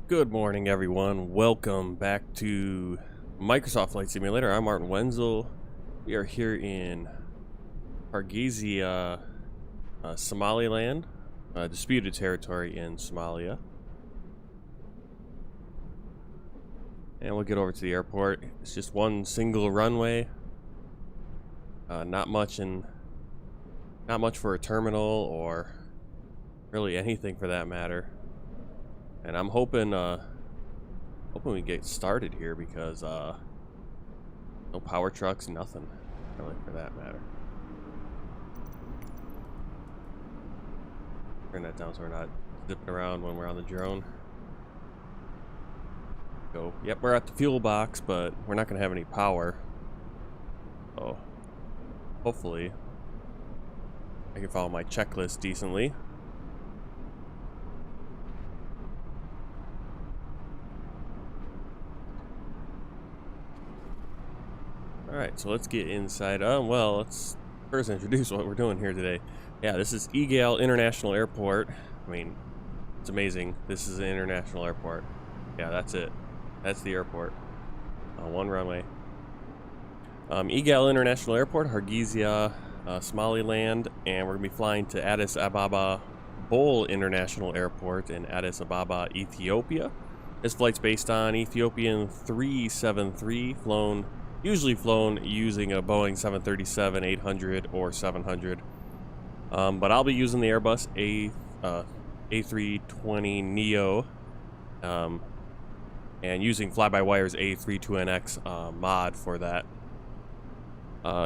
Good morning, everyone. Welcome back to Microsoft Flight Simulator. I'm Martin Wenzel. We are here in Hargeisa, Somaliland, disputed territory in Somalia. And we'll get over to the airport. It's just one single runway. Not much for a terminal or really anything for that matter. And I'm hoping we get started here because no power trucks, nothing really for that matter. Turn that down so we're not zipping around when we're on the drone. Go. Yep, we're at the fuel box, but we're not gonna have any power. So hopefully I can follow my checklist decently. Alright, so let's get inside. Well, let's first introduce what we're doing here today. Yeah, this is Egal International Airport. I mean, it's amazing. This is an international airport. Yeah, that's it. That's the airport. One runway. Egal International Airport, Hargeisa, Somaliland, and we're going to be flying to Addis Ababa Bole International Airport in Addis Ababa, Ethiopia. This flight's based on Ethiopian 373, usually flown using a Boeing 737-800 or 700. But I'll be using the Airbus A320neo and using FlyByWire's A320nx mod for that.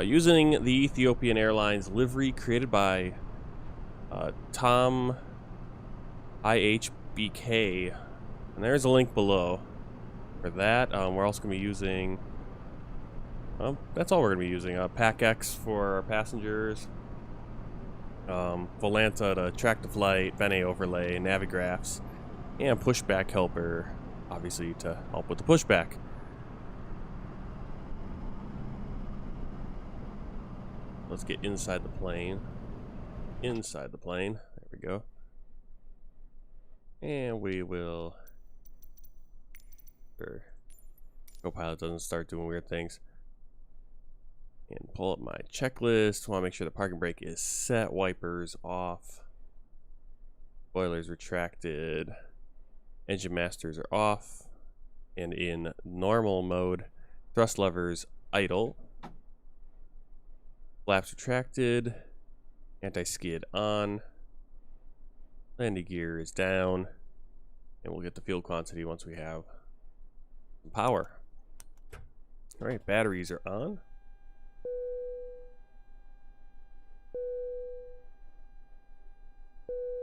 Using the Ethiopian Airlines livery created by Tom IHBK. And there's a link below for that. We're also going to be using... that's all we're going to be using. PAC-X for our passengers. Volanta to track the flight, Vene overlay, navigraphs, and pushback helper, obviously to help with the pushback. Let's get inside the plane. Inside the plane. There we go. And we will... Sure. Copilot doesn't start doing weird things. And pull up my checklist. Want to make sure the parking brake is set. Wipers off. Spoilers retracted. Engine masters are off. And in normal mode, thrust levers idle. Flaps retracted. Anti-skid on. Landing gear is down. And we'll get the fuel quantity once we have some power. Alright, batteries are on.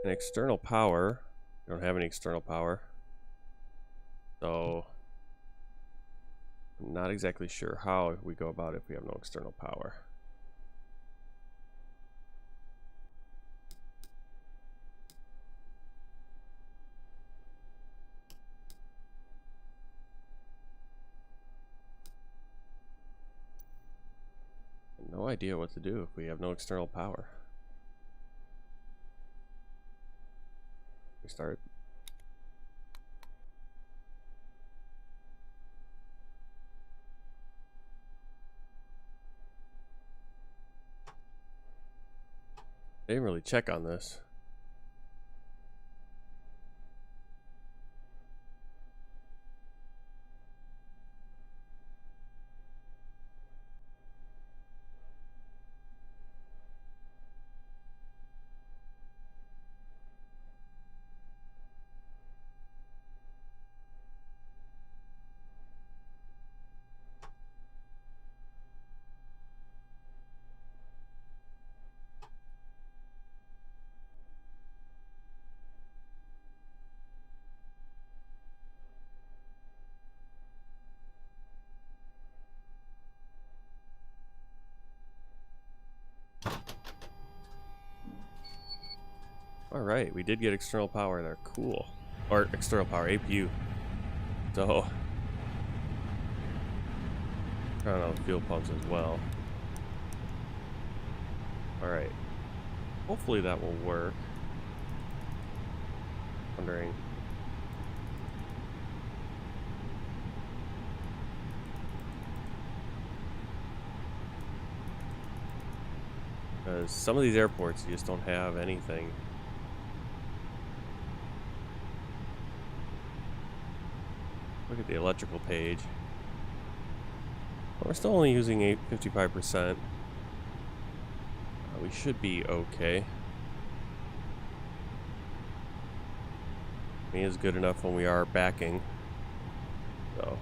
And external power. We don't have any external power. So I'm not exactly sure how we go about it if we have no external power. No idea what to do if we have no external power. We start. They didn't really check on this. Alright, we did get external power there. Cool. Or external power, APU. So, turn on the fuel pumps as well. Alright. Hopefully that will work. Wondering. Because some of these airports, you just don't have anything. Look at the electrical page. We're still only using 55%. We should be okay. I mean, it's good enough when we are backing. So.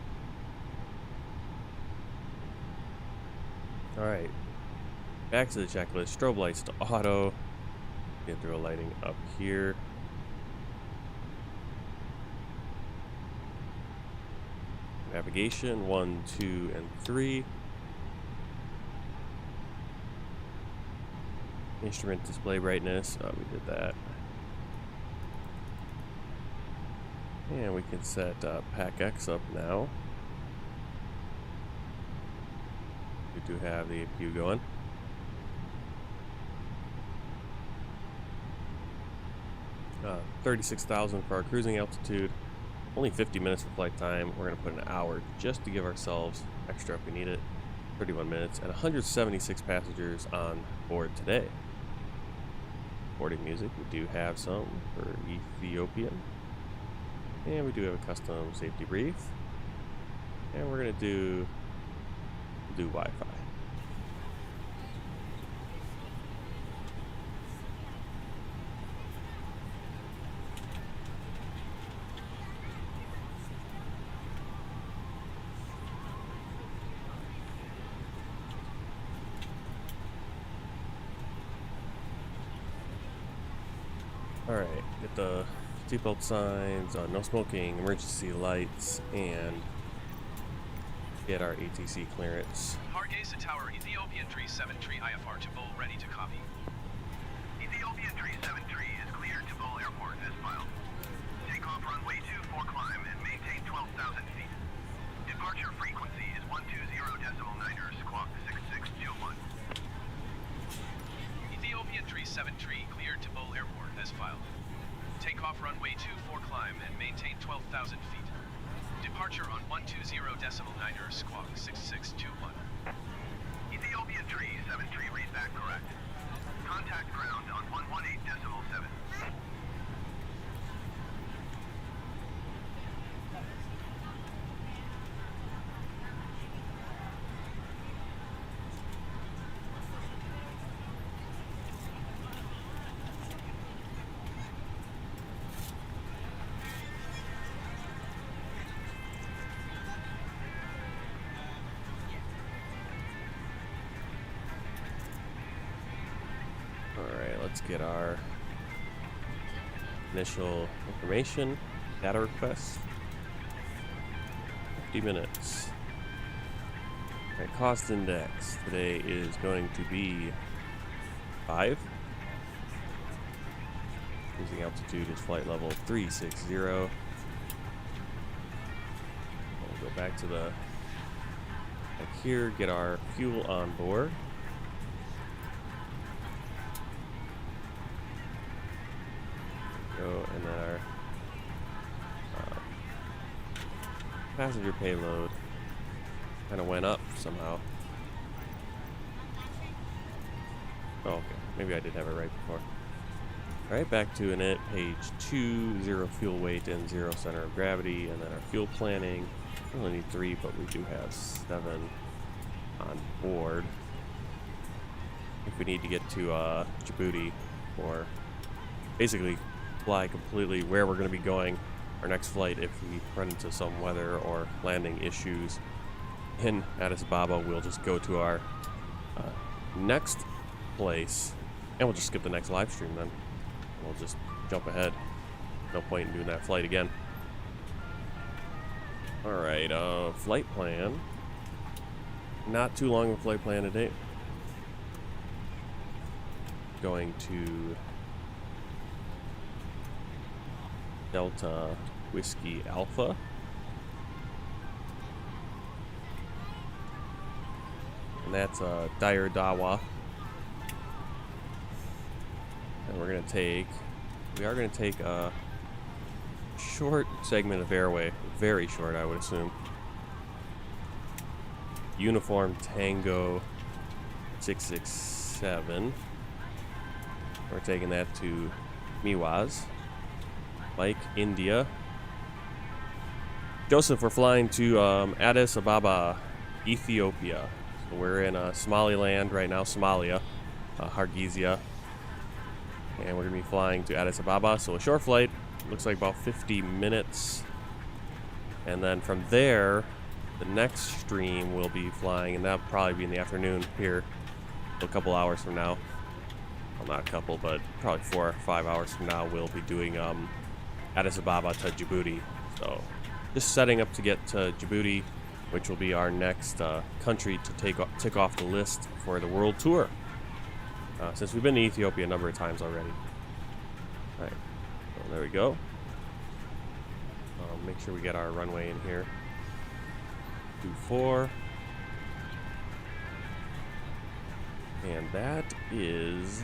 Alright. Back to the checklist. Strobe lights to auto. Get through a lighting up here. Navigation 1, 2, and 3. Instrument display brightness. Oh, we did that. And we can set Pack X up now. We do have the APU going. 36,000 for our cruising altitude. Only 50 minutes of flight time. We're going to put an hour just to give ourselves extra if we need it. 31 minutes and 176 passengers on board today. Boarding music, we do have some for Ethiopia. And we do have a custom safety brief. And we're going to do Wi-Fi. Alright, get the seatbelt signs, no smoking, emergency lights, and get our ATC clearance. Hargeisa Tower, Ethiopian 373 IFR to Bull, ready to copy. Ethiopian 373 is cleared to Bull Airport as filed. Takeoff runway 24 climb and maintain 12,000 feet. Departure frequency is 120.9 squawk 6621. Ethiopian 373 cleared to Bull Airport as filed. Takeoff runway 24 climb and maintain 12,000 feet. Departure on 120.9 squawk 6621. Ethiopian 373 read back correct. Contact ground on 118.7. Alright, let's get our initial information, data request. 50 minutes. Alright, cost index today is going to be 5. Cruising altitude is flight level 360. We'll go back to the back here, get our fuel on board. And then our passenger payload kind of went up somehow. Oh, okay. Maybe I did have it right before. Alright, back to init, page 2, 0 fuel weight and 0 center of gravity, and then our fuel planning. We only need 3, but we do have 7 on board. If we need to get to Djibouti, or basically fly completely where we're going to be going our next flight if we run into some weather or landing issues in Addis Ababa, we'll just go to our next place and we'll just skip the next live stream then. We'll just jump ahead. No point in doing that flight again. Alright, flight plan. Not too long of a flight plan today. Going to Delta Whiskey Alpha. And that's Dire Dawa. And we are going to take a short segment of airway. Very short, I would assume. Uniform Tango 667. We're taking that to Miwaz. Mike, India. Joseph, we're flying to Addis Ababa, Ethiopia. So we're in Somaliland right now, Somalia, Hargeisa. And we're going to be flying to Addis Ababa. So a short flight, looks like about 50 minutes. And then from there, the next stream will be flying, and that'll probably be in the afternoon here, a couple hours from now. Well, not a couple, but probably 4 or 5 hours from now, we'll be doing Addis Ababa to Djibouti. So just setting up to get to Djibouti, which will be our next country to tick off the list for the world tour. Since we've been to Ethiopia a number of times already. All right, so there we go. Make sure we get our runway in here. 24. And that is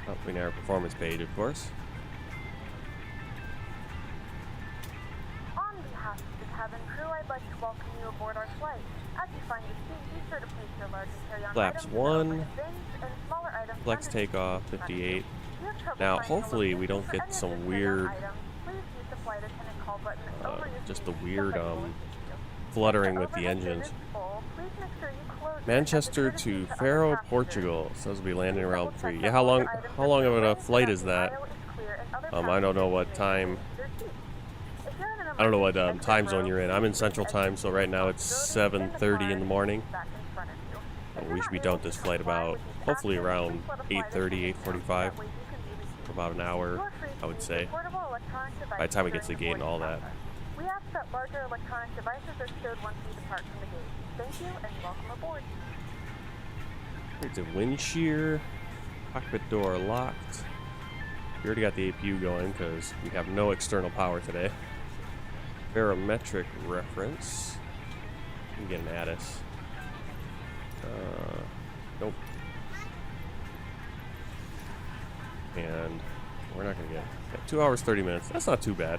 up in our performance page, of course. On behalf of the cabin crew, I'd like to welcome you aboard our flight. As you find your seat, be sure to place your large and carry-on Flaps items 1. in bins and smaller items Flex under the takeoff, seat in front of you. 58. If you have trouble Now, finding hopefully the we don't location get for any some of the weird, items, please use the flight attendant call button over your just seat. the weird Somebody will assist you. fluttering If with the overhead bin engines. is full, please make sure you close it as a Manchester courtesy to other Faro, passengers. Portugal. Says we'll be landing around Double 3. check Yeah, that how all your long items how are long of secured a and flight that is the that? aisle is clear and other I don't know passengers what may time. return to their seats. If you're in an I don't know what emergency exit time zone row, you're in. I'm in Central Time, so right now it's 7:30 in the morning. We should be done with this flight about, hopefully around 8:30, 8:45. For about an hour, I would say. By the time we get to the gate and all that. We ask that larger electronic devices are stowed once you depart from the gate. Thank you and welcome aboard. It's a wind shear. Cockpit door locked. We already got the APU going because we have no external power today. Barometric reference. We can get an Addis. Nope. And we're not gonna get 2 hours 30 minutes. That's not too bad.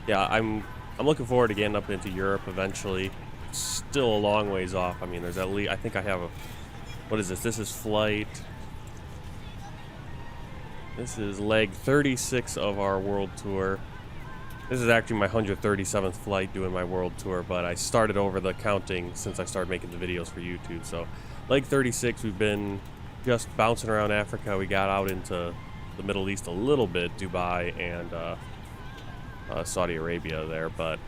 Yeah, I'm looking forward to getting up into Europe eventually. It's still a long ways off. I mean, there's at least, I think I have a, what is this? This is flight. This is leg 36 of our world tour. This is actually my 137th flight doing my world tour, but I started over the counting since I started making the videos for YouTube. So leg 36, we've been just bouncing around Africa. We got out into the Middle East a little bit, Dubai and Saudi Arabia there, but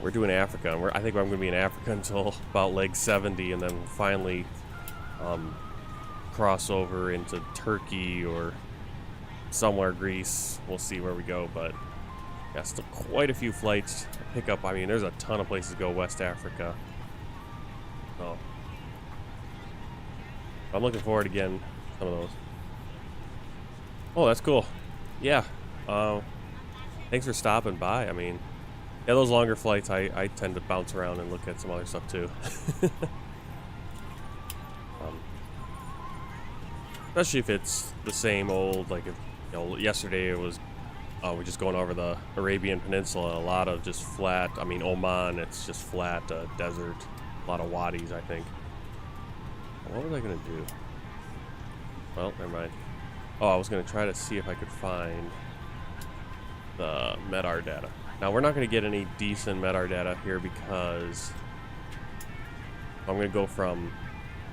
we're doing Africa, and I think I'm going to be in Africa until about leg 70, and then finally cross over into Turkey or somewhere, Greece. We'll see where we go, but got still quite a few flights to pick up. I mean, there's a ton of places to go West Africa. So I'm looking forward to getting some of those. Oh, that's cool. Yeah. Thanks for stopping by. I mean, yeah, those longer flights, I tend to bounce around and look at some other stuff too. Especially if it's the same old, like if, you know, yesterday it was, we're just going over the Arabian Peninsula, a lot of just flat, I mean, Oman, it's just flat desert, a lot of wadis, I think. What was I going to do? Well, never mind. Oh, I was going to try to see if I could find the MEDAR data. Now, we're not going to get any decent MEDAR data here because I'm going to go from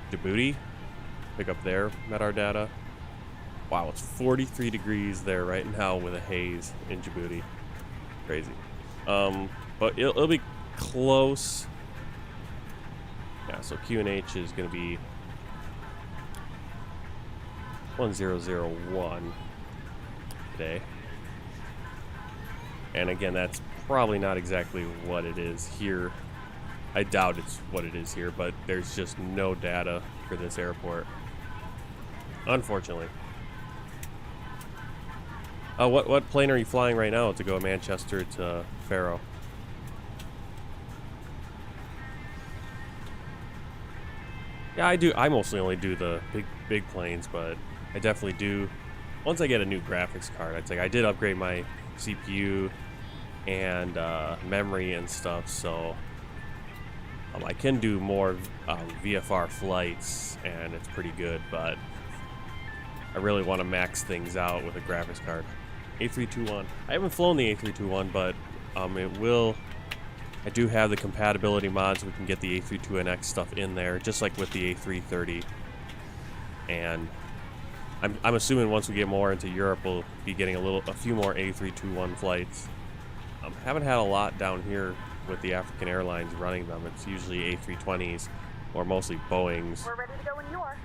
Djibouti, pick up their MEDAR data. Wow, it's 43 degrees there right now with a haze in Djibouti. Crazy. But it'll be close. Yeah, so QNH is going to be 1001 today. And again, that's probably not exactly what it is here. I doubt it's what it is here, but there's just no data for this airport, unfortunately. What plane are you flying right now to go Manchester to Faro? Yeah, I do. I mostly only do the big planes, but I definitely do. Once I get a new graphics card, I'd say I did upgrade my CPU and memory and stuff, so I can do more VFR flights, and it's pretty good, but I really want to max things out with a graphics card. A321. I haven't flown the A321, but it will. I do have the compatibility mods. We can get the A320neo stuff in there, just like with the A330. And I'm assuming once we get more into Europe, we'll be getting a few more A321 flights. Haven't had a lot down here with the African airlines running them. It's usually A320s or mostly Boeings. We're ready to go when you are.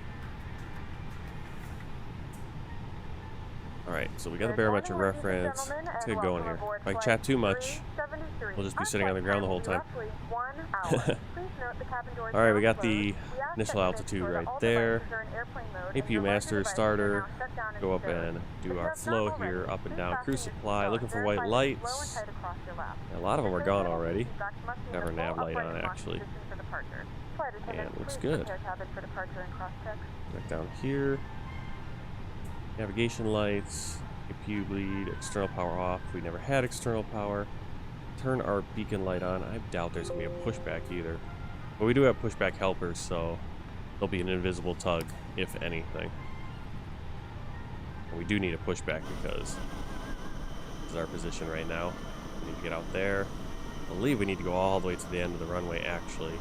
Alright, so we got the barometric reference. Let's get going here. If I chat too much, we'll just be sitting on the ground the whole time. Alright, we got the initial altitude right there. APU master starter. Go up and do our flow here, up and down. Crew supply, looking for white lights. A lot of them are gone already. Have our nav light on actually. And looks good. Right down here. Navigation lights, APU bleed, external power off. We never had external power. Turn our beacon light on. I doubt there's going to be a pushback either. But we do have pushback helpers, so there'll be an invisible tug, if anything. And we do need a pushback because this is our position right now. We need to get out there. I believe we need to go all the way to the end of the runway, actually.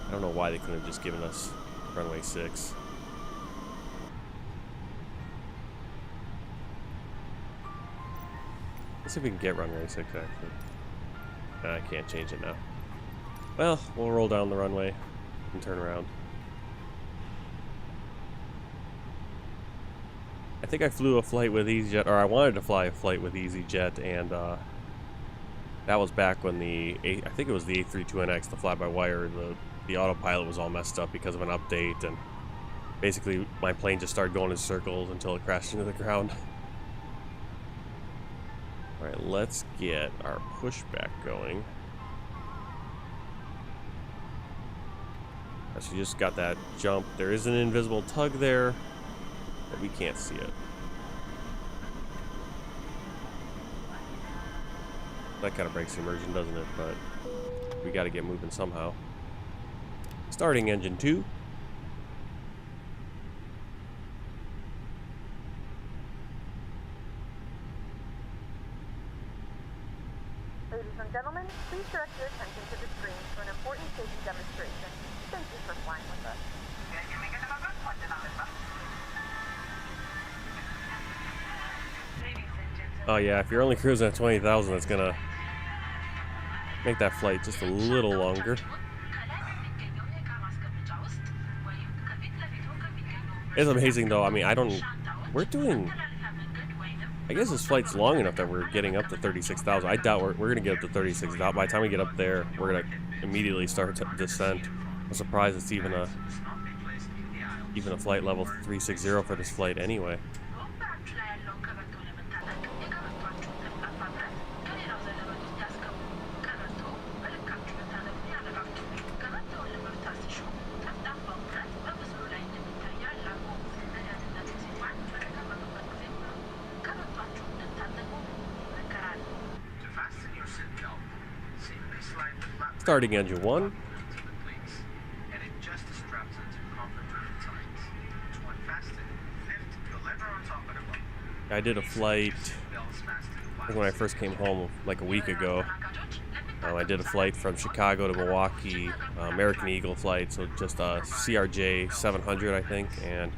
I don't know why they couldn't have just given us runway 6. Let's see if we can get runway 6 actually. I can't change it now. Well, we'll roll down the runway and turn around. I think I flew a flight with EasyJet, or I wanted to fly a flight with EasyJet, and that was back when I think it was the A320neo, the fly-by-wire, the autopilot was all messed up because of an update, and basically my plane just started going in circles until it crashed into the ground. Alright, let's get our pushback going. So we just got that jump. There is an invisible tug there, but we can't see it. That kind of breaks the immersion, doesn't it? But we got to get moving somehow. Starting engine 2. Ladies and gentlemen, please direct your attention to the screen for an important safety demonstration. Thank you for flying with us. Oh yeah, if you're only cruising at 20,000, that's gonna make that flight just a little longer. It's amazing though. I mean, I guess this flight's long enough that we're getting up to 36,000. I doubt we're going to get up to 36,000. By the time we get up there, we're going to immediately start to descent. I'm surprised it's even a flight level 360 for this flight anyway. Starting engine 1. I did a flight, I think when I first came home like a week ago. I did a flight from Chicago to Milwaukee, American Eagle flight, so just a CRJ 700 I think, and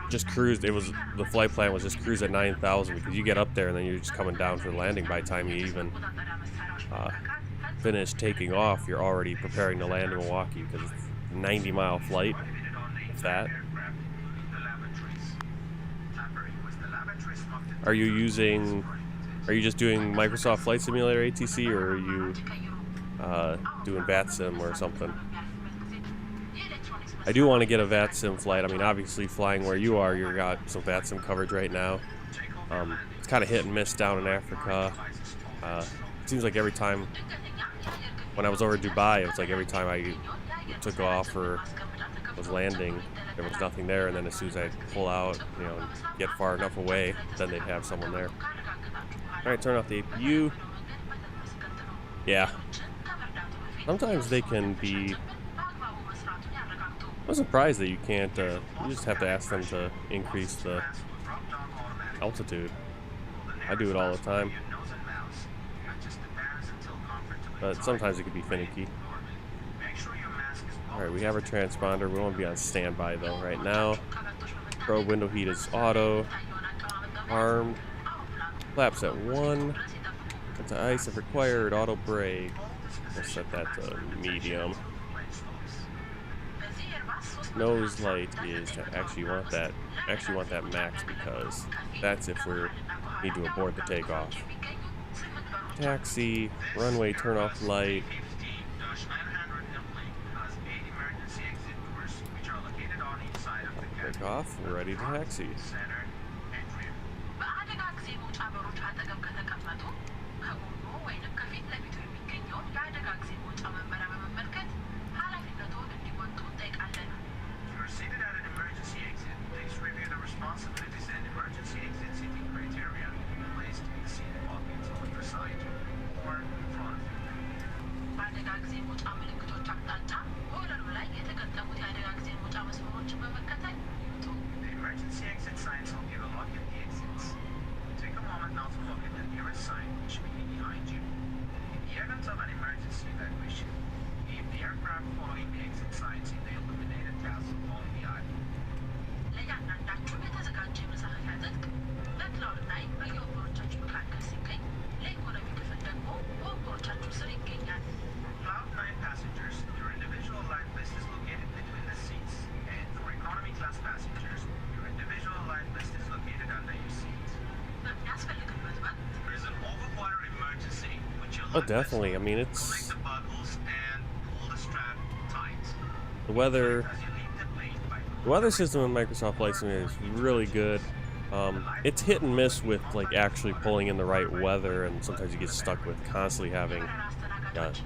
just cruised. The flight plan was just cruise at 9,000 because you get up there and then you're just coming down for the landing. By the time you even finish taking off, you're already preparing to land in Milwaukee because it's a 90-mile flight, if that. Are you just doing Microsoft Flight Simulator ATC, or are you doing VATSIM or something? I do want to get a VATSIM flight. I mean, obviously flying where you are, you've got some VATSIM coverage right now. It's kind of hit and miss down in Africa. It seems like every time, when I was over Dubai, it's like every time I took off or was landing, there was nothing there, and then as soon as I pull out, and get far enough away, then they'd have someone there. Alright, turn off the APU. Yeah. Sometimes they can be. I'm surprised that you can't. You just have to ask them to increase the altitude. I do it all the time, but sometimes it can be finicky. All right, we have our transponder. We want to be on standby though right now. Probe window heat is auto. Armed. Flaps at 1. Into ice if required. Auto brake. We'll set that to medium. Nose light is actually you want that. Actually want that max because that's if we need to abort the takeoff. Taxi. Runway turn off light. Take off. We're ready to taxi. Oh, definitely. I mean, it's the weather. The weather system in Microsoft Flight Simulator is really good. It's hit and miss with like actually pulling in the right weather, and sometimes you get stuck with constantly having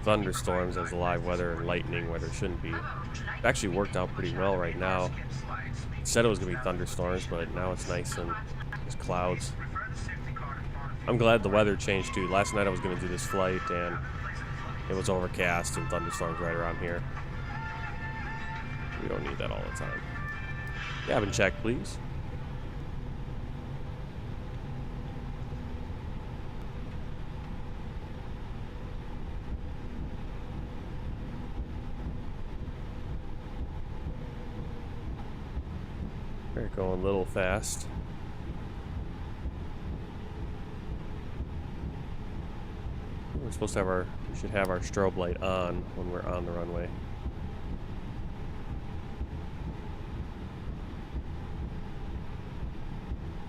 thunderstorms as live weather and lightning where there shouldn't be. It actually worked out pretty well right now. It said it was gonna be thunderstorms, but now it's nice and just clouds. I'm glad the weather changed too. Last night I was gonna do this flight and it was overcast and thunderstorms right around here. We don't need that all the time. Cabin check, please. We're going a little fast. We're supposed to have we should have our strobe light on when we're on the runway.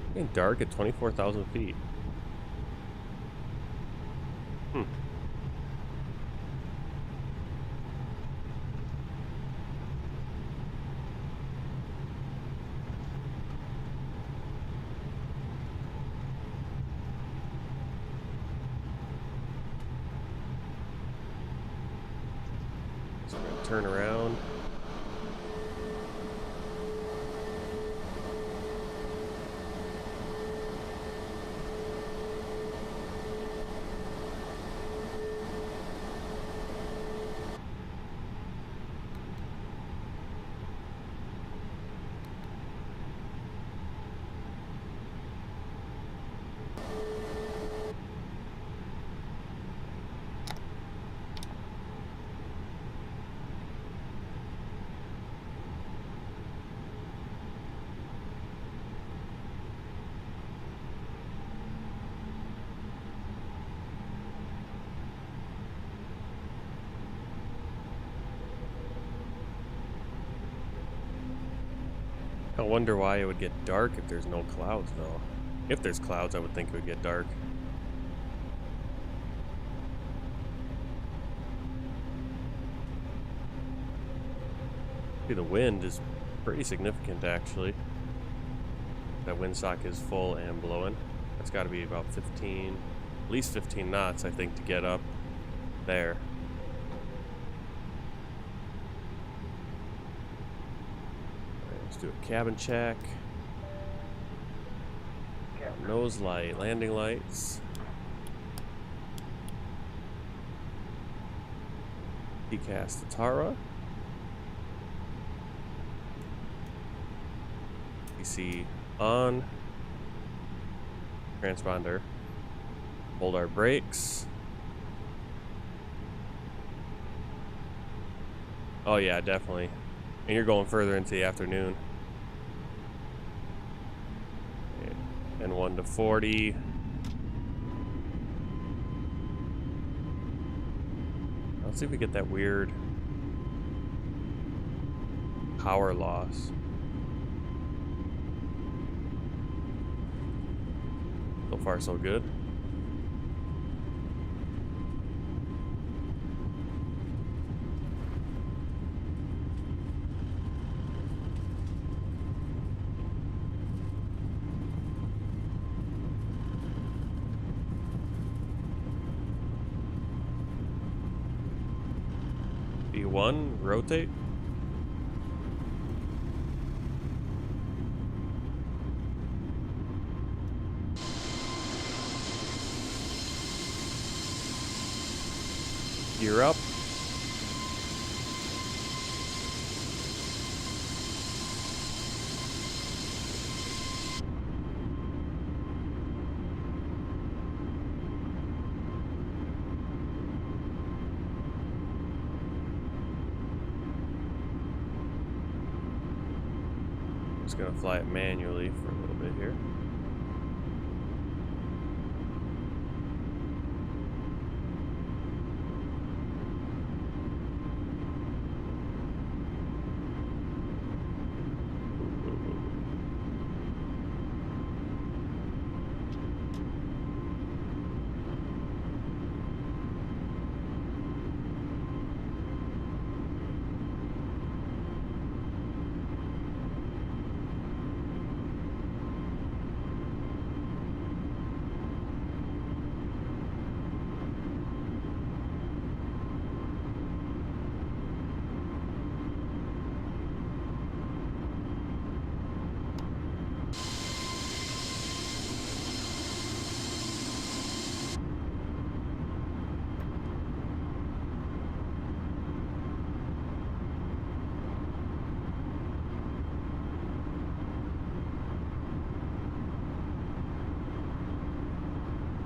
It's getting dark at 24,000 feet. Turn around. I wonder why it would get dark if there's no clouds, though. If there's clouds, I would think it would get dark. See, the wind is pretty significant, actually. That windsock is full and blowing. That's got to be about 15, at least 15 knots, I think, to get up there. Do a cabin check. Nose light, landing lights. Decast Tara. PC on. Transponder. Hold our brakes. Oh yeah, definitely. And you're going further into the afternoon. And 1 to 40. Let's see if we get that weird power loss. So far, so good. B1, rotate. Gear up. Just gonna fly it manually for a little bit here.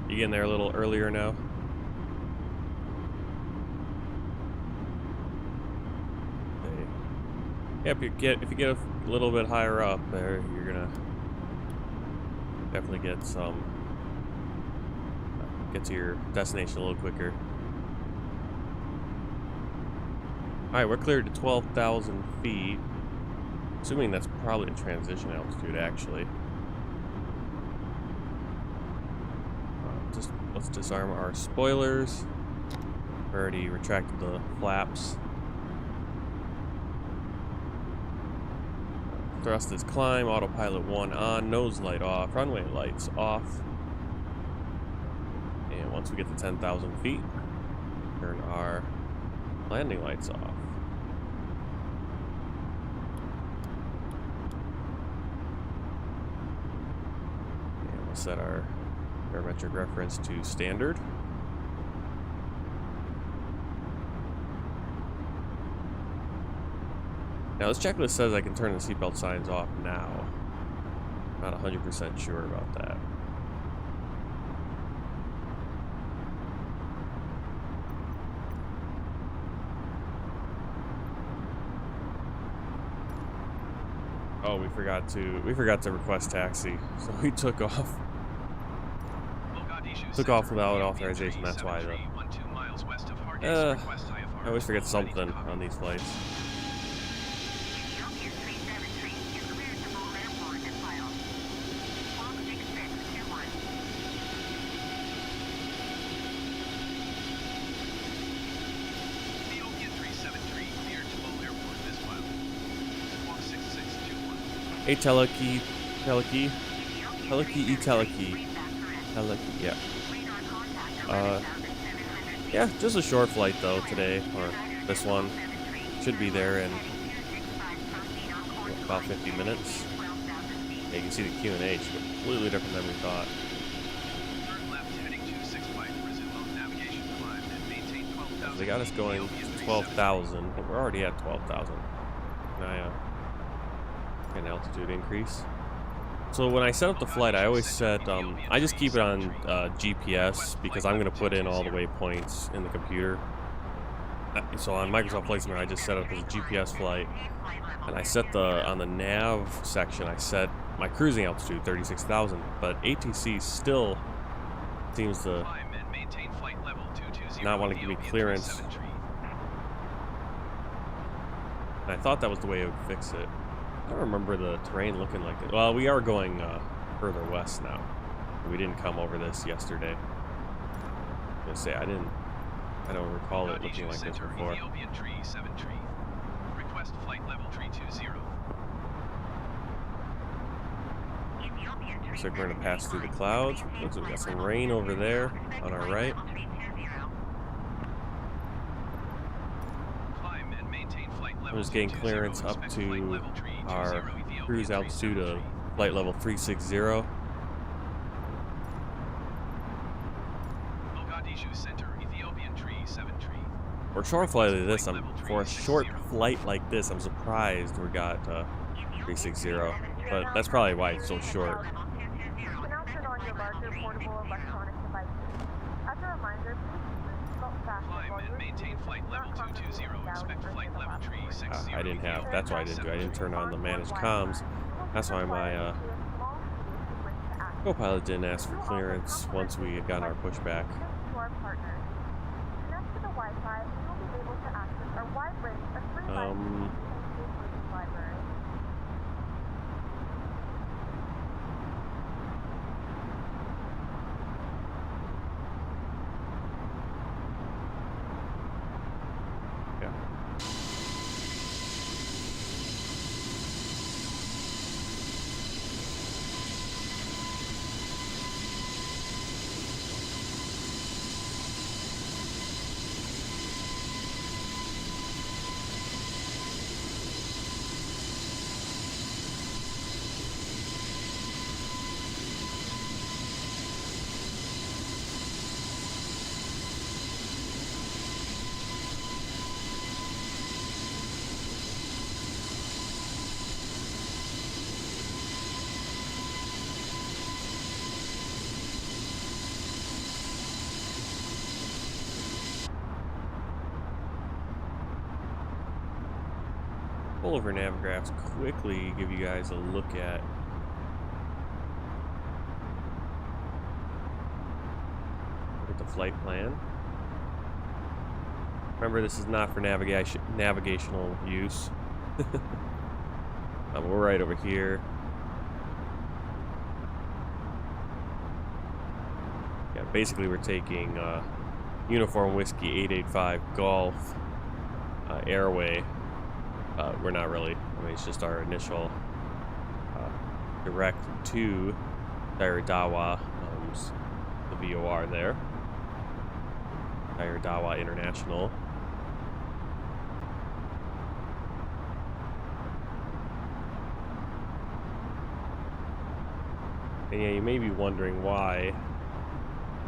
You getting there a little earlier now? Okay. Yeah, if you get a little bit higher up there, you're gonna definitely get some get to your destination a little quicker. All right, we're cleared to 12,000 feet. Assuming that's probably a transition altitude, actually. Let's disarm our spoilers. Already retracted the flaps. Thrust is climb, autopilot 1 on, nose light off, runway lights off. And once we get to 10,000 feet, turn our landing lights off. And we'll set our barometric reference to standard. Now this checklist says I can turn the seatbelt signs off now. Not 100% sure about that. Oh, we forgot to request taxi, so we took off. Took off without authorization, that's why though. I always forget something on these flights. Hey, teleki, yeah. Yeah, just a short flight though today, or this one. Should be there in about 50 minutes. Yeah, you can see the Q&A, it's completely different than we thought. They got us going to 12,000, but we're already at 12,000. Can I get an altitude increase? So when I set up the flight, I always set, I just keep it on GPS because I'm going to put in all the waypoints in the computer. So on Microsoft Flight Simulator, I just set up as a GPS flight. And I set on the nav section, I set my cruising altitude, 36,000. But ATC still seems to not want to give me clearance. And I thought that was the way it would fix it. I don't remember the terrain looking like it. Well, we are going further west now. We didn't come over this yesterday. I'm gonna say I don't recall it looking like this before. Ethiopian tree 7 tree. Request flight level 320. Looks like we're gonna pass through the clouds. Looks like we got some rain over there on our right. I'm just getting clearance up to our cruise altitude of flight level 360. For a short flight like this, I'm surprised we got 360, but that's probably why it's so short. You can now turn on your larger portable electronic devices. As a reminder, please belt fasten while you're maintain flight level 220. Expect flight level 360. I didn't have. That's why I didn't do. I didn't turn on the managed comms. That's why my co-pilot didn't ask for clearance once we had gotten our pushback. Connect to the Wi-Fi, and you'll be able to access our wide range of free library. Pull over nav graphs quickly, give you guys a look at the flight plan. Remember, this is not for navigational use. We're right over here. Yeah, basically we're taking Uniform Whiskey 885 Golf Airway. We're not really. I mean, it's just our initial direct to Dawa, the VOR there. Dawa International. And yeah, you may be wondering why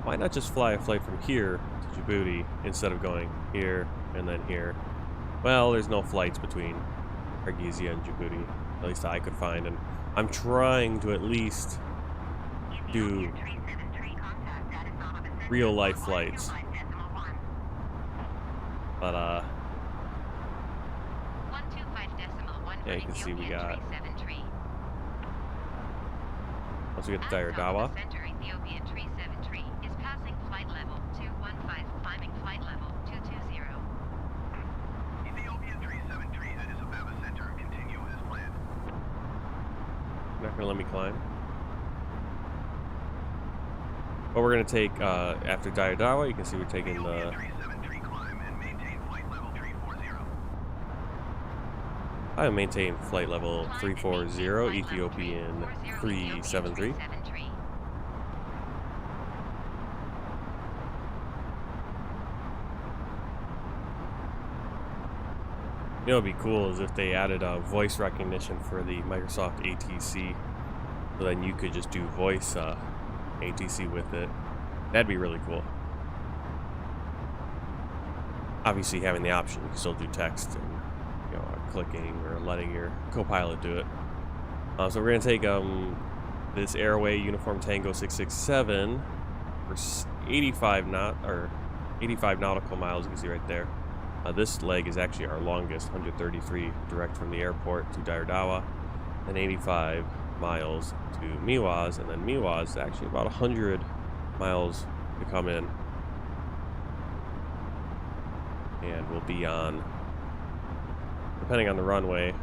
not just fly a flight from here to Djibouti instead of going here and then here? Well, there's no flights between Hargeisa and Djibouti, at least I could find, and I'm trying to at least do real life flights. But yeah, you can see we got, once we get to Dawa, not gonna let me climb. But we're gonna take after Dawa, you can see we're taking the I maintain flight level 340, Ethiopian 373. You know, what'd be cool is if they added voice recognition for the Microsoft ATC, so then you could just do voice ATC with it. That'd be really cool. obviously having the option, you can still do text and, you know, clicking or letting your co-pilot do it. So we're gonna take this Airway Uniform Tango 667 for 85 nautical miles. You can see right there. This leg is actually our longest, 133 direct from the airport to Dairdawa, and 85 miles to Miwaz, and then Miwaz is actually about 100 miles to come in. And we'll be on, depending on the runway,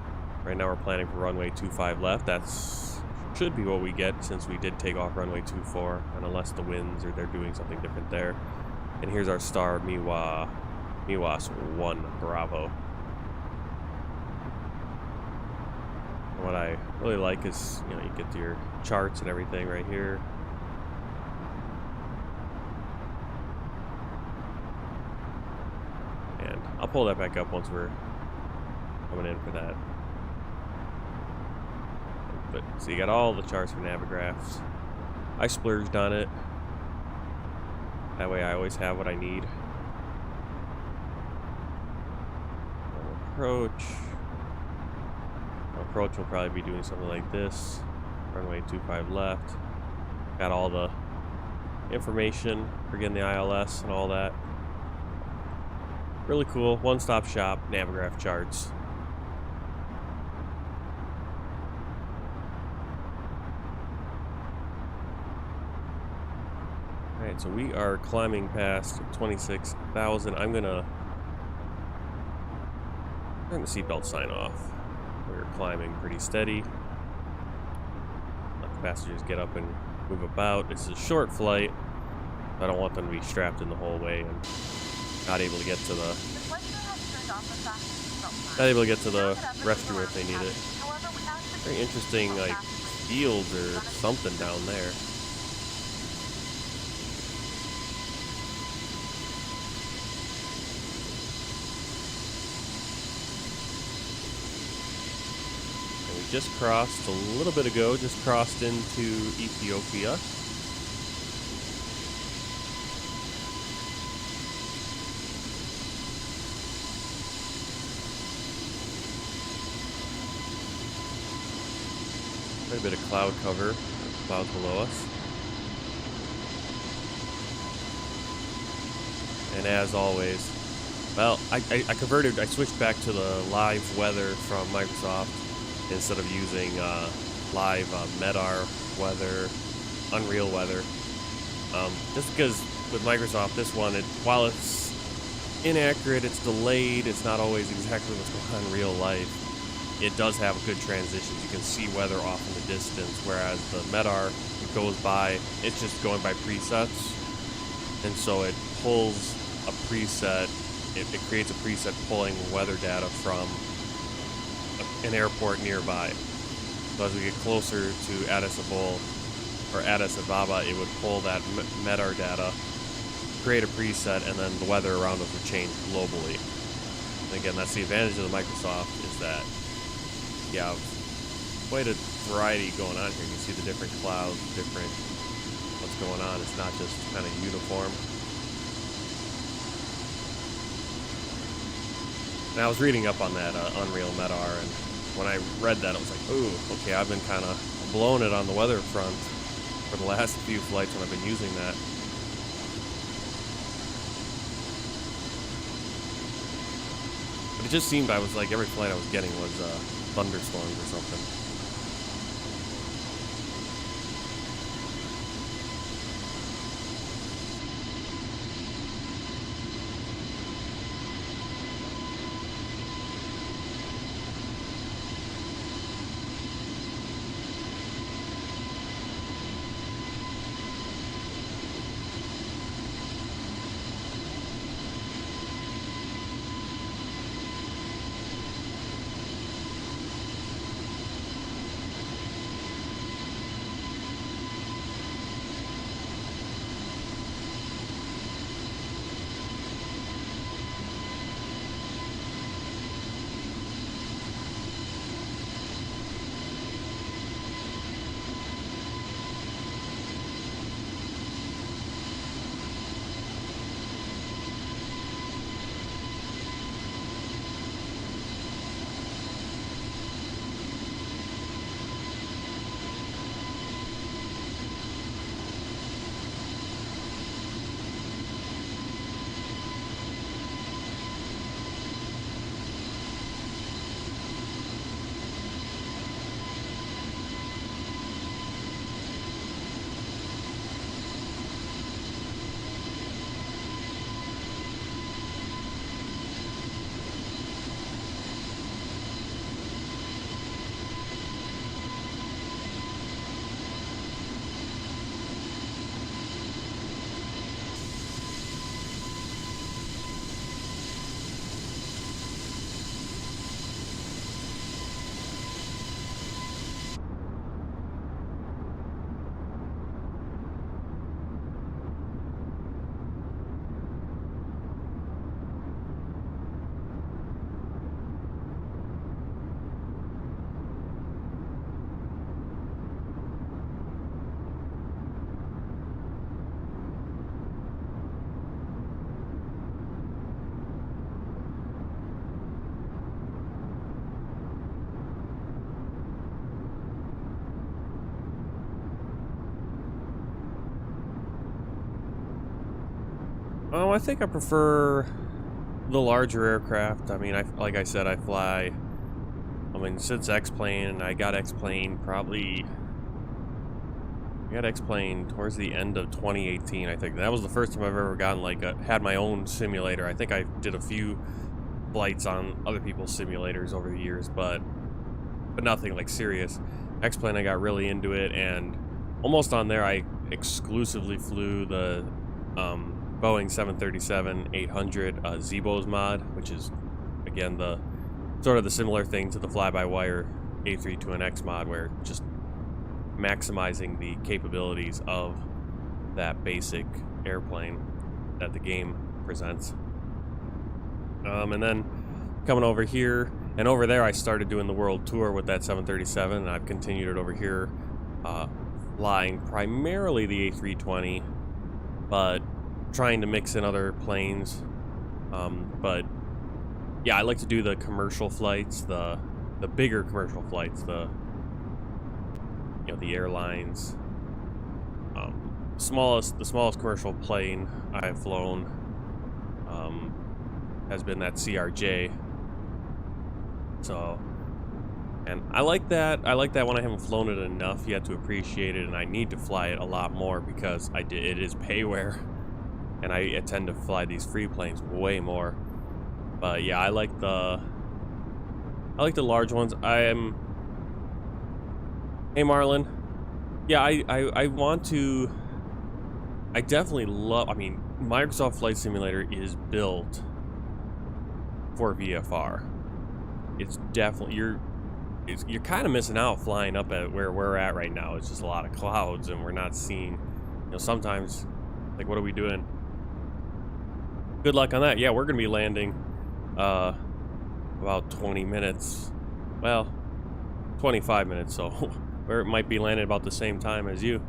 right now we're planning for runway 25 left. That's should be what we get since we did take off runway 24, and unless the winds or they're doing something different there. And here's our star, Miwas 1 Bravo. And what I really like is, you know, you get your charts and everything right here. And I'll pull that back up once we're coming in for that. But so you got all the charts for Navigraphs. I splurged on it. That way I always have what I need. Approach. Approach will probably be doing something like this. Runway 25 left. Got all the information for getting the ILS and all that. Really cool. One-stop shop, Navigraph charts. Alright, so we are climbing past 26,000. I'm gonna turn the seatbelt sign off. We're climbing pretty steady. Let the passengers get up and move about. It's a short flight. I don't want them to be strapped in the whole way and not able to get to the restroom if they need it. Very interesting, like, fields or something down there. Just crossed a little bit ago, just crossed into Ethiopia. Quite a bit of cloud cover, clouds below us. And as always, well, I switched back to the live weather from Microsoft instead of using live Medar weather, Unreal weather. Just because with Microsoft, this one, while it's inaccurate, it's delayed, it's not always exactly what's going on in real life, it does have good transitions. You can see weather off in the distance, whereas the Medar, it goes by, it's just going by presets, and so it pulls a preset, it creates a preset pulling weather data from an airport nearby. So as we get closer to Addis Ababa, it would pull that Medar data, create a preset, and then the weather around us would change globally. And again, that's the advantage of the Microsoft, is that you have quite a variety going on here. You can see the different clouds, different what's going on. It's not just kind of uniform. And I was reading up on that Unreal Medar, and when I read that, I was like, ooh, okay, I've been kind of blowing it on the weather front for the last few flights when I've been using that. But it just seemed, I was like, every flight I was getting was thunderstorms or something. Oh, I think I prefer the larger aircraft. I mean, like I said, I fly. I mean, since X-Plane, I got X-Plane probably. I got X-Plane towards the end of 2018. I think that was the first time I've ever gotten had my own simulator. I think I did a few flights on other people's simulators over the years, but nothing like serious. X-Plane, I got really into it, and almost on there, I exclusively flew the Boeing 737-800 Zibo's mod, which is again the sort of the similar thing to the FlyByWire A320neo mod, where just maximizing the capabilities of that basic airplane that the game presents. And then coming over here, and over there I started doing the world tour with that 737, and I've continued it over here, flying primarily the A320, but trying to mix in other planes. But yeah, I like to do the commercial flights, the bigger commercial flights, the airlines. The smallest commercial plane I've flown has been that CRJ. So, and I like that. I like that when I haven't flown it enough yet to appreciate it, and I need to fly it a lot more because it is payware, and I tend to fly these free planes way more. But yeah, I like the large ones. Hey Marlon. Yeah, I want to. I definitely love. I mean, Microsoft Flight Simulator is built for VFR. It's definitely you're kind of missing out flying up at where we're at right now. It's just a lot of clouds, and we're not seeing. Sometimes, like, what are we doing? Good luck on that. Yeah, we're gonna be landing about 20 minutes. Well, 25 minutes. So where it might be landing about the same time as you.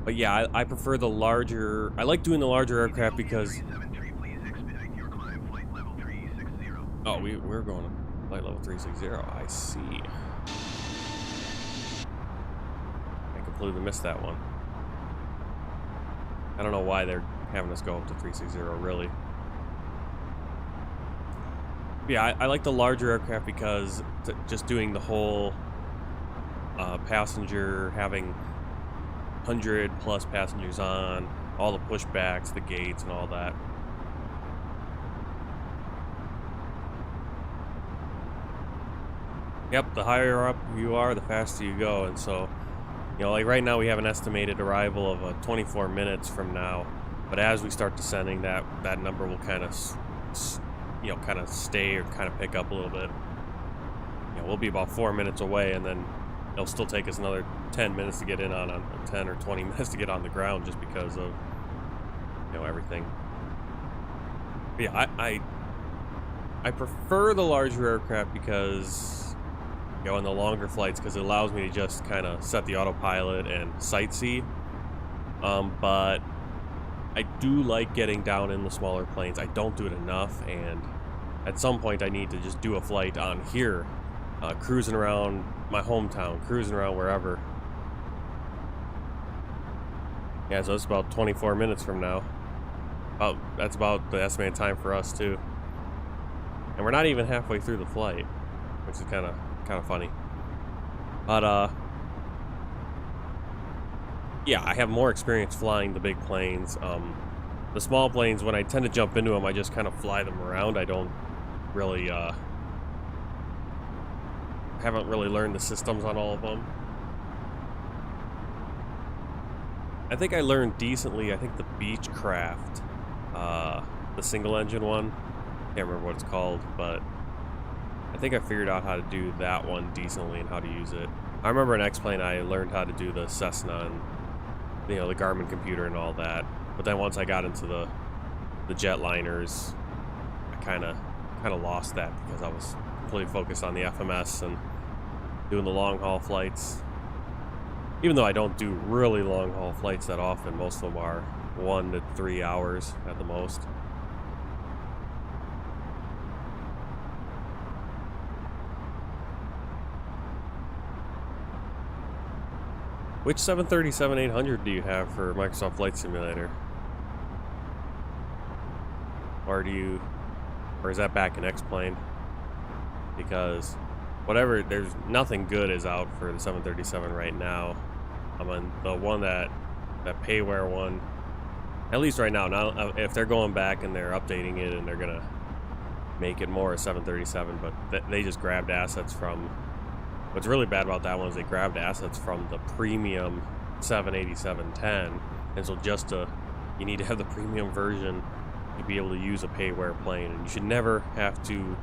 But yeah, I prefer the larger. I like doing the larger aircraft because. Oh, we're going to flight level 360. I see. I completely missed that one. I don't know why they're having us go up to 360, really. But yeah, I like the larger aircraft because just doing the whole passenger, having 100+ passengers on, all the pushbacks, the gates, and all that. Yep, the higher up you are, the faster you go, and so, like right now we have an estimated arrival of 24 minutes from now, but as we start descending, that number will kind of, kind of stay or kind of pick up a little bit. We'll be about 4 minutes away, and then it'll still take us another 10 minutes to get in on 10 or 20 minutes to get on the ground, just because of, everything. But yeah, I prefer the larger aircraft because. On the longer flights, because it allows me to just kind of set the autopilot and sightsee. But I do like getting down in the smaller planes. I don't do it enough, and at some point I need to just do a flight on here, cruising around my hometown, cruising around wherever. Yeah, so it's about 24 minutes from now. That's about the estimated time for us too. And we're not even halfway through the flight, which is kind of funny. But yeah, I have more experience flying the big planes. The small planes, when I tend to jump into them, I just kind of fly them around. I don't really haven't really learned the systems on all of them. I think I learned decently. I think the Beechcraft, the single engine one, can't remember what it's called, but I think I figured out how to do that one decently and how to use it. I remember in X-Plane I learned how to do the Cessna and the Garmin computer and all that. But then once I got into the jetliners, I kind of lost that because I was completely focused on the FMS and doing the long haul flights. Even though I don't do really long haul flights that often, most of them are 1 to 3 hours at the most. Which 737-800 do you have for Microsoft Flight Simulator? or or is that back in X-plane? Because whatever, there's nothing good is out for the 737 right now. I mean, the one that payware one, at least right now. Now, if they're going back and they're updating it and they're gonna make it more a 737, but they just grabbed assets from. What's really bad about that one is they grabbed assets from the premium 787-10, and so you need to have the premium version to be able to use a payware plane, and you should never have to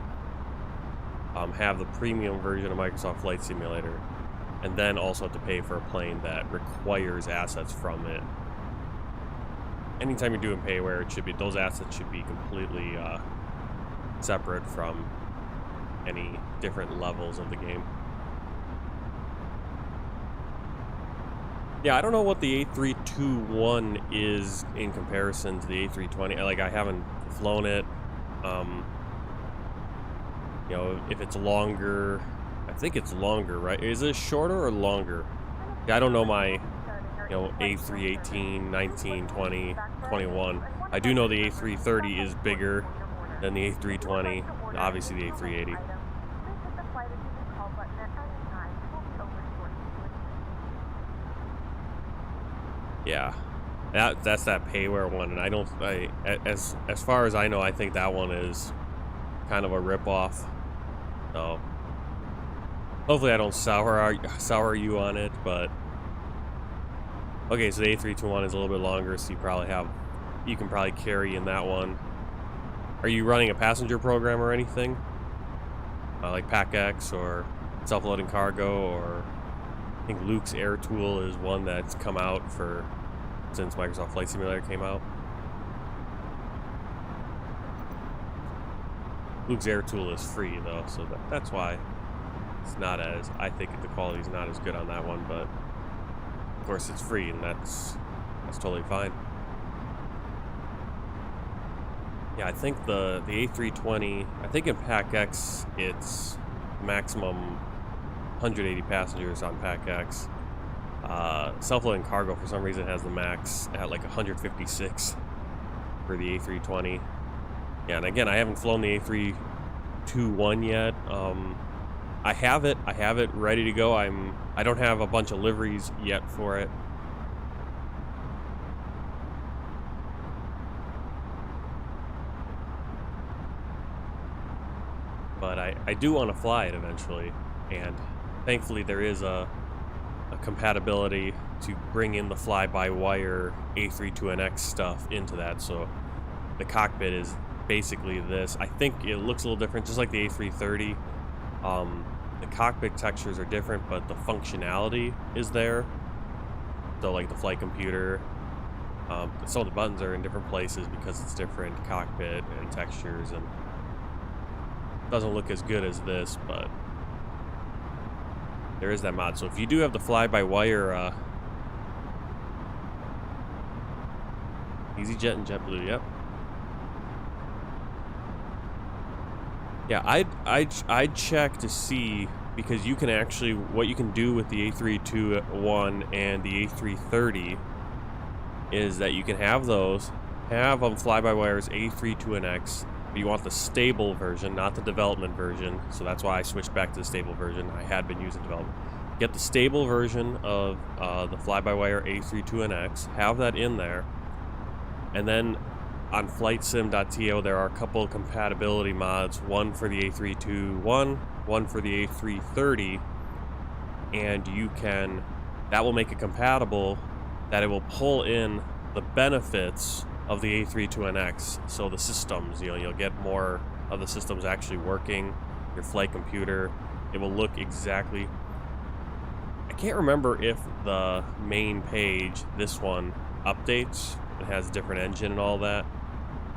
have the premium version of Microsoft Flight Simulator and then also have to pay for a plane that requires assets from it. Anytime you're doing payware, those assets should be completely separate from any different levels of the game. Yeah, I don't know what the A321 is in comparison to the A320. Like, I haven't flown it. You know, if it's longer, I think it's longer, right? Is it shorter or longer? Yeah, I don't know my, A318, 19, 20, 21. I do know the A330 is bigger than the A320, obviously the A380. Yeah, that's that payware one, and as far as I know, I think that one is kind of a ripoff. So hopefully I don't sour you on it, but okay. So the A321 is a little bit longer, so you can probably carry in that one. Are you running a passenger program or anything? Like PackX or self-loading cargo, or I think Luke's Air Tool is one that's come out since Microsoft Flight Simulator came out. Luke's Air Tool is free though, so that's why it's not as, I think the quality is not as good on that one, but of course it's free, and that's totally fine. Yeah, I think the A320, I think in PackX it's maximum 180 passengers on PackX. Self-loading cargo for some reason has the max at like 156 for the A320. Yeah, and again, I haven't flown the A321 yet. I have it ready to go. I don't have a bunch of liveries yet for it. But I do want to fly it eventually, and thankfully there is a compatibility to bring in the fly-by-wire A320neo stuff into that, so the cockpit is basically this. I think it looks a little different, just like the A330. The cockpit textures are different, but the functionality is there. So like the flight computer, some of the buttons are in different places because it's different cockpit and textures, and it doesn't look as good as this, but there is that mod. So if you do have the fly-by-wire EasyJet and JetBlue, yep. Yeah, I'd check to see, because you can actually, what you can do with the A321 and the A330 is that you can have those, have on fly-by-wire's A320neo, but you want the stable version, not the development version, so that's why I switched back to the stable version. I had been using development. Get the stable version of the fly-by-wire A320neo, have that in there, and then on flightsim.to there are a couple of compatibility mods, one for the A321, one for the A330, and that will make it compatible, that it will pull in the benefits of the A320neo. So the systems, you'll get more of the systems actually working, your flight computer, it will look exactly, I can't remember if the main page, this one, updates. It has a different engine and all that,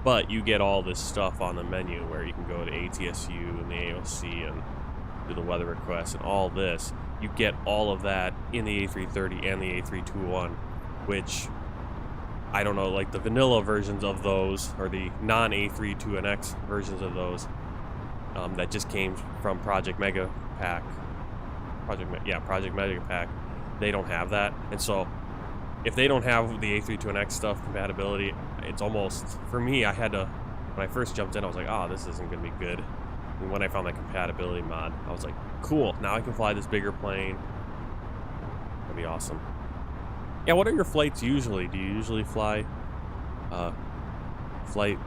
but you get all this stuff on the menu where you can go to ATSU and the AOC and do the weather requests and all this. You get all of that in the A330 and the A321, which I don't know, like the vanilla versions of those, or the non-A320neo versions of those, that just came from Project Mega Pack. Project Mega Pack. They don't have that, and so if they don't have the A320neo stuff compatibility, it's almost, for me, I had to when I first jumped in, I was like, oh, this isn't going to be good. And when I found that compatibility mod, I was like, cool, now I can fly this bigger plane. That'd be awesome. Yeah, what are your flights usually? Do you usually fly flight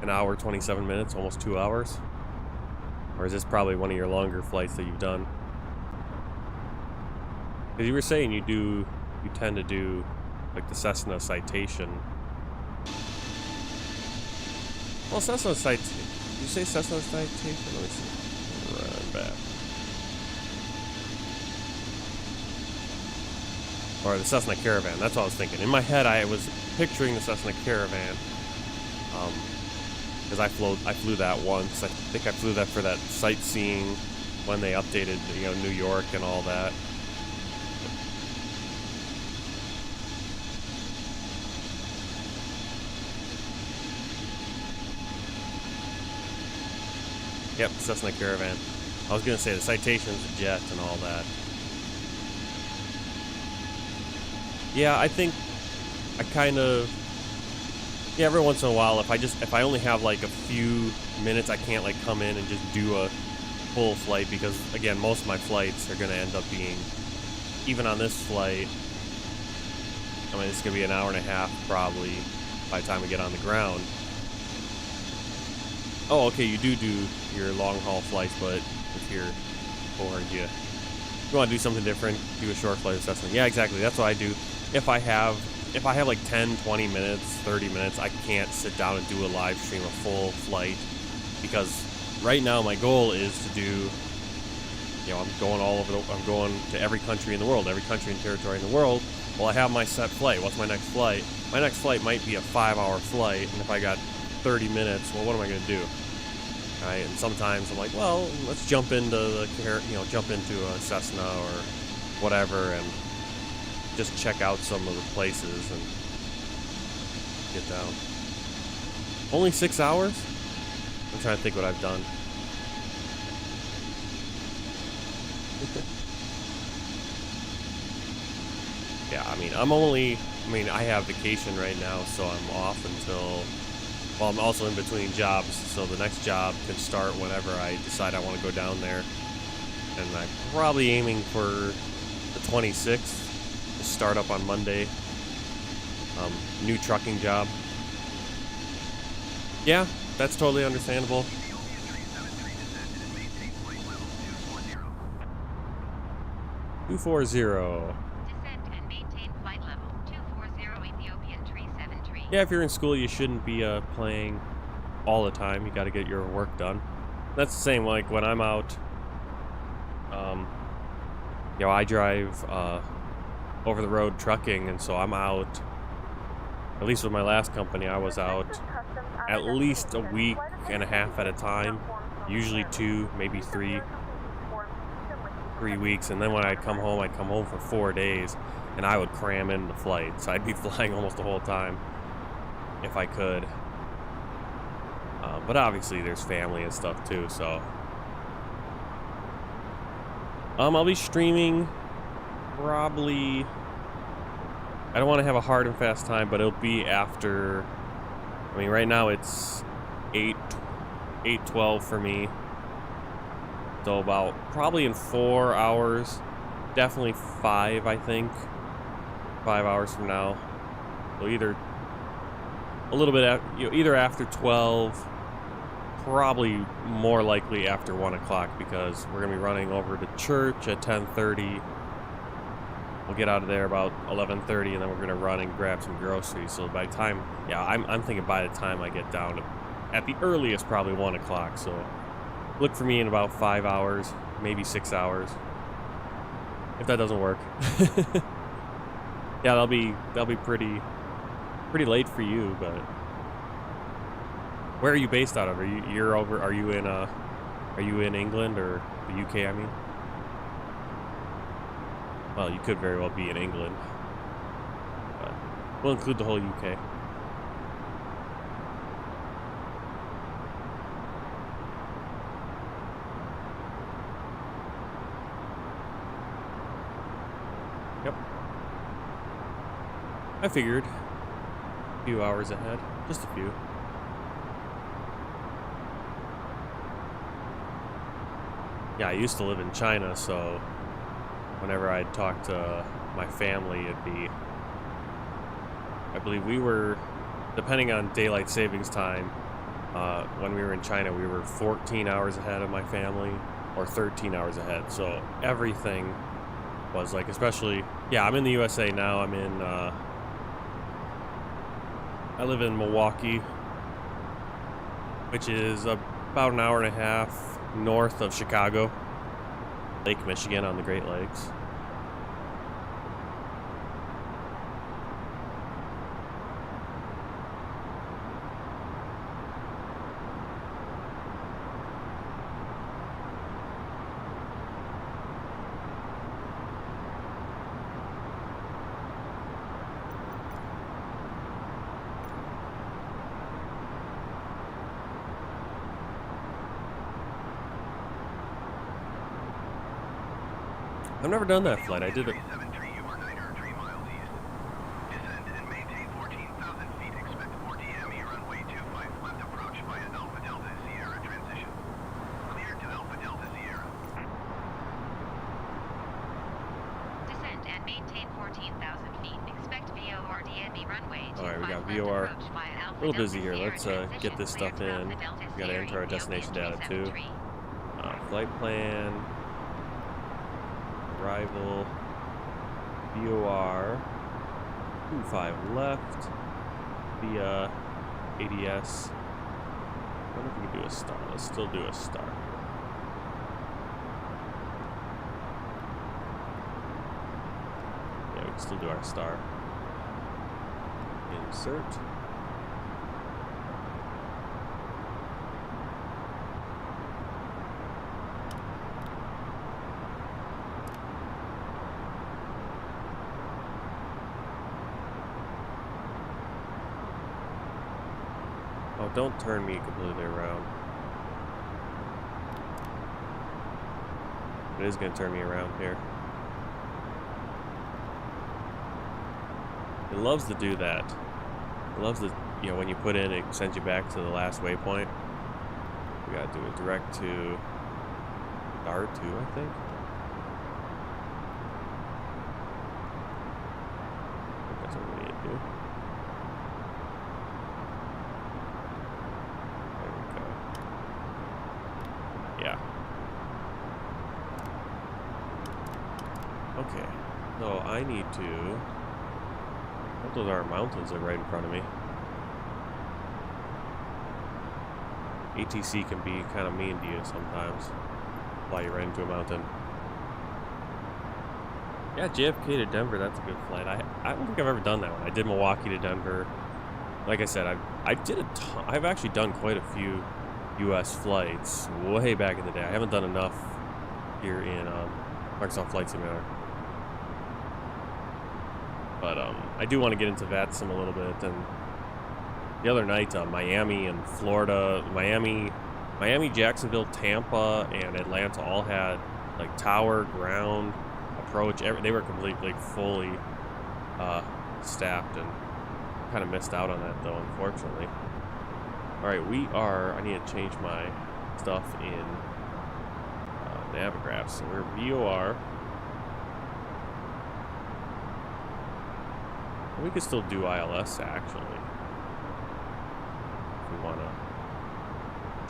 an hour, 27 minutes, almost 2 hours? Or is this probably one of your longer flights that you've done? Because you were saying you tend to do like the Cessna Citation. Well, Cessna Citation. Did you say Cessna Citation? Let me see. Run back. Or the Cessna Caravan. That's what I was thinking. In my head, I was picturing the Cessna Caravan. Because I flew that once. I think I flew that for that sightseeing when they updated, you know, New York and all that. Yep, Cessna Caravan. I was gonna say the Citation's a jet and all that. Yeah, I think I kind of, yeah, every once in a while, if I only have like a few minutes, I can't like come in and just do a full flight, because again, most of my flights are gonna end up being, even on this flight, I mean, it's gonna be an hour and a half probably by the time we get on the ground. Oh, okay, you do your long haul flights, but if you're bored, you want to do something different, do a short flight assessment. Yeah, exactly. That's what I do. If I have like 10, 20 minutes, 30 minutes, I can't sit down and do a live stream, a full flight, because right now my goal is to do, you know, I'm going to every country in the world, every country and territory in the world. Well, I have my set flight. What's my next flight? My next flight might be a 5-hour flight, and if I got 30 minutes, well, what am I going to do? Right? And sometimes I'm like, well, let's jump into a Cessna or whatever and just check out some of the places and get down. Only 6 hours? I'm trying to think what I've done. Yeah, I have vacation right now, so I'm off until, well, I'm also in between jobs, so the next job can start whenever I decide I want to go down there. And I'm probably aiming for the 26th to start up on Monday. New trucking job. Yeah, that's totally understandable. Two 240. Yeah, if you're in school, you shouldn't be playing all the time. You got to get your work done. That's the same like when I'm out. You know, I drive over the road trucking, and so I'm out. At least with my last company, I was out at least a week and a half at a time. Usually 2, maybe 3 weeks, and then when I'd come home for 4 days, and I would cram in the flights. I'd be flying almost the whole time if I could. But obviously there's family and stuff too, so I'll be streaming probably, I don't want to have a hard and fast time, but it'll be after, I mean, right now it's 8:12 for me, so about probably in 4 hours, definitely 5, I think, 5 hours from now. So either a little bit, either after 12, probably more likely after 1 o'clock, because we're gonna be running over to church at 10:30. We'll get out of there about 11:30, and then we're gonna run and grab some groceries. So by the time, yeah, I'm thinking by the time I get down to, at the earliest, probably 1 o'clock. So look for me in about 5 hours, maybe 6 hours, if that doesn't work. Yeah, that'll be pretty late for you, but where are you based out of? Are you in England or the UK, I mean? Well, you could very well be in England, but we'll include the whole UK. Yep. I figured. A few hours ahead. Just a few. yeah, I used to live in China, so whenever I'd talk to my family, it'd be, I believe we were, depending on daylight savings time, when we were in China, we were 14 hours ahead of my family, or 13 hours ahead. So everything was like, especially, yeah, I'm in the USA now. I'm in, I live in Milwaukee, which is about an hour and a half north of Chicago, Lake Michigan on the Great Lakes. I've never done that flight. I did it. Alright, we got VOR. A little busy here. Let's get this stuff in. We gotta enter our destination data too. Flight plan. Arrival. VOR. 25 left. Via ADS. I wonder if we can do a star. Let's still do a star. Yeah, we can still do our star. Insert. Oh, don't turn me completely around. It is going to turn me around here. It loves to do that. It loves to, you know, when you put in, it sends you back to the last waypoint. We gotta do it direct to star 2, I think. That's what we need to do. There we go. Yeah. Okay. So I need to. Those are mountains that are right in front of me. ATC can be kind of mean to you sometimes. Fly you right into a mountain. Yeah, JFK to Denver, that's a good flight. I don't think I've ever done that one. I did Milwaukee to Denver. Like I said, I did a ton. I've actually done quite a few U.S. flights way back in the day. I haven't done enough here in Microsoft Flight Simulator. But I do want to get into VATSIM a little bit. And the other night, Miami and Florida, Miami, Jacksonville, Tampa, and Atlanta all had like tower, ground, approach. They were completely, fully staffed, and kind of missed out on that though, unfortunately. All right, I need to change my stuff in Navigraph. So we're VOR. We could still do ILS, actually, if we want to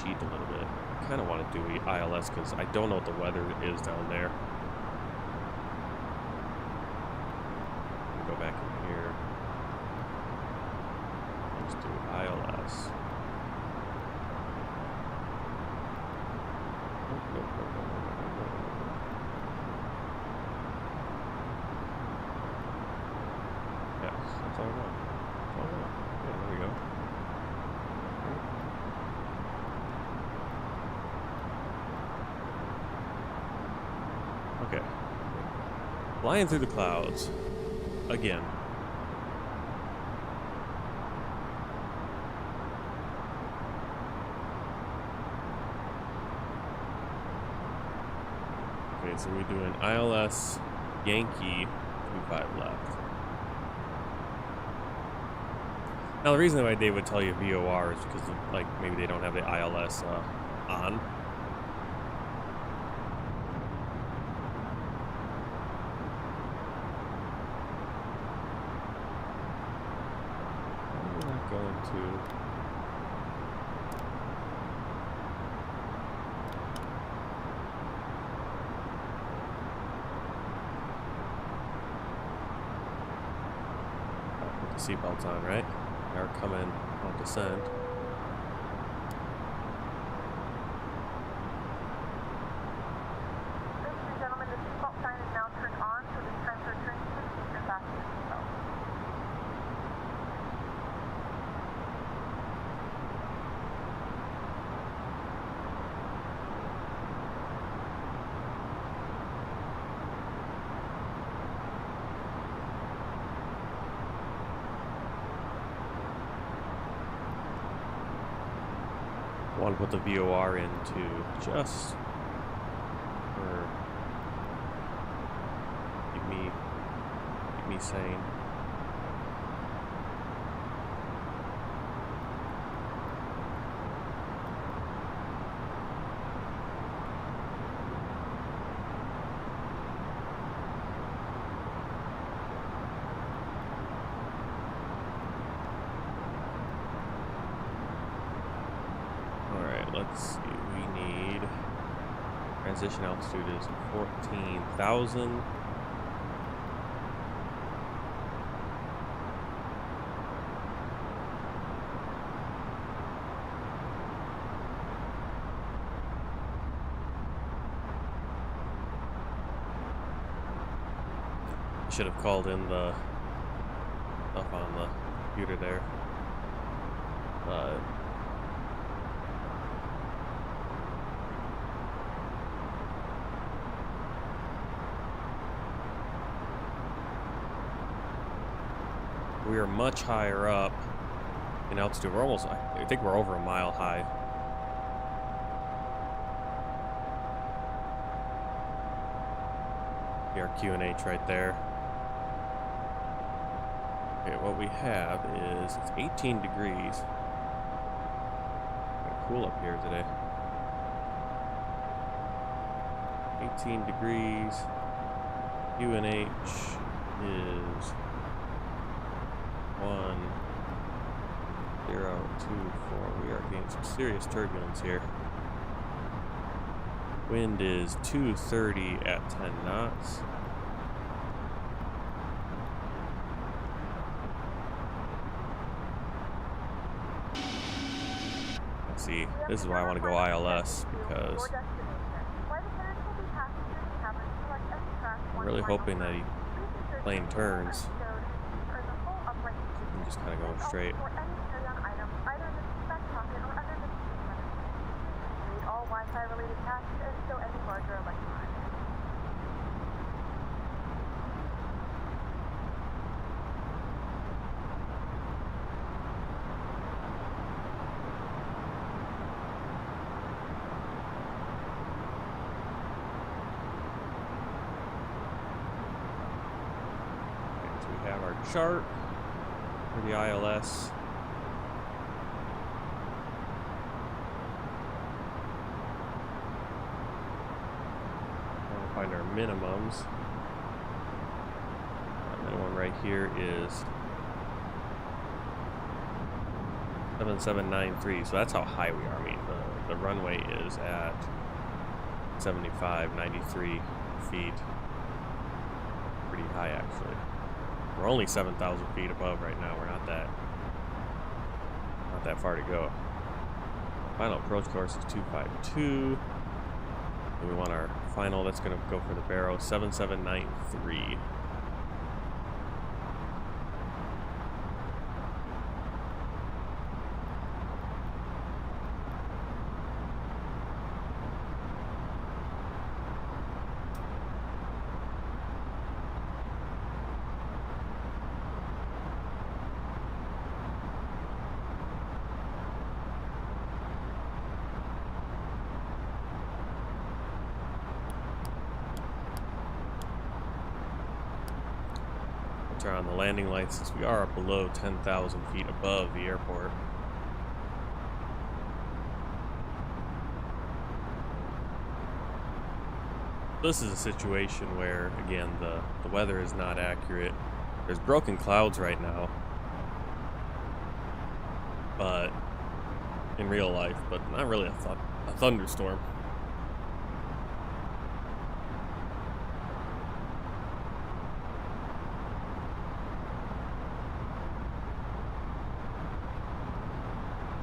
cheat a little bit. I kind of want to do ILS because I don't know what the weather is down there. Go back in here. Let's do ILS. That's all I want. That's all I want. Yeah, there we go. Okay. Flying through the clouds. Again. Okay, so we're doing ILS Yankee 25 left. Now, the reason why they would tell you VOR is because, like, maybe they don't have the ILS on. going to put the seatbelts on, right? They are coming on descent. Ladies and gentlemen, the seatbelt sign is now turned on, so it's time for return to the seat and fasten your seatbelt. I want to put the VOR into just for keep me sane. Let's see, we need transition altitude is 14,000. I should have called in the stuff on the computer there, but we are much higher up in altitude. We're almost, I think we're over a mile high. See our QNH right there. Okay, what we have is, it's 18 degrees. Kinda cool up here today. 18 degrees. QNH is 1024. We are getting some serious turbulence here. Wind is 230 at 10 knots. Let's see, this is why I want to go ILS, because I'm really hoping that the plane turns. I'm just kind of going straight. All Wi-Fi related tasks and still any larger electronics. Okay, so we have our chart for the ILS. Find our minimums. Our minimum right here is 7793, so that's how high we are. I mean, the runway is at 7593 feet. Pretty high, actually. We're only 7,000 feet above right now. We're not that far to go. Final approach course is 252. And we want our final, that's going to go for the Barrow, 7793. Turn on the landing lights since we are below 10,000 feet above the airport. This is a situation where, again, the weather is not accurate. There's broken clouds right now. but in real life, but not really a thunderstorm.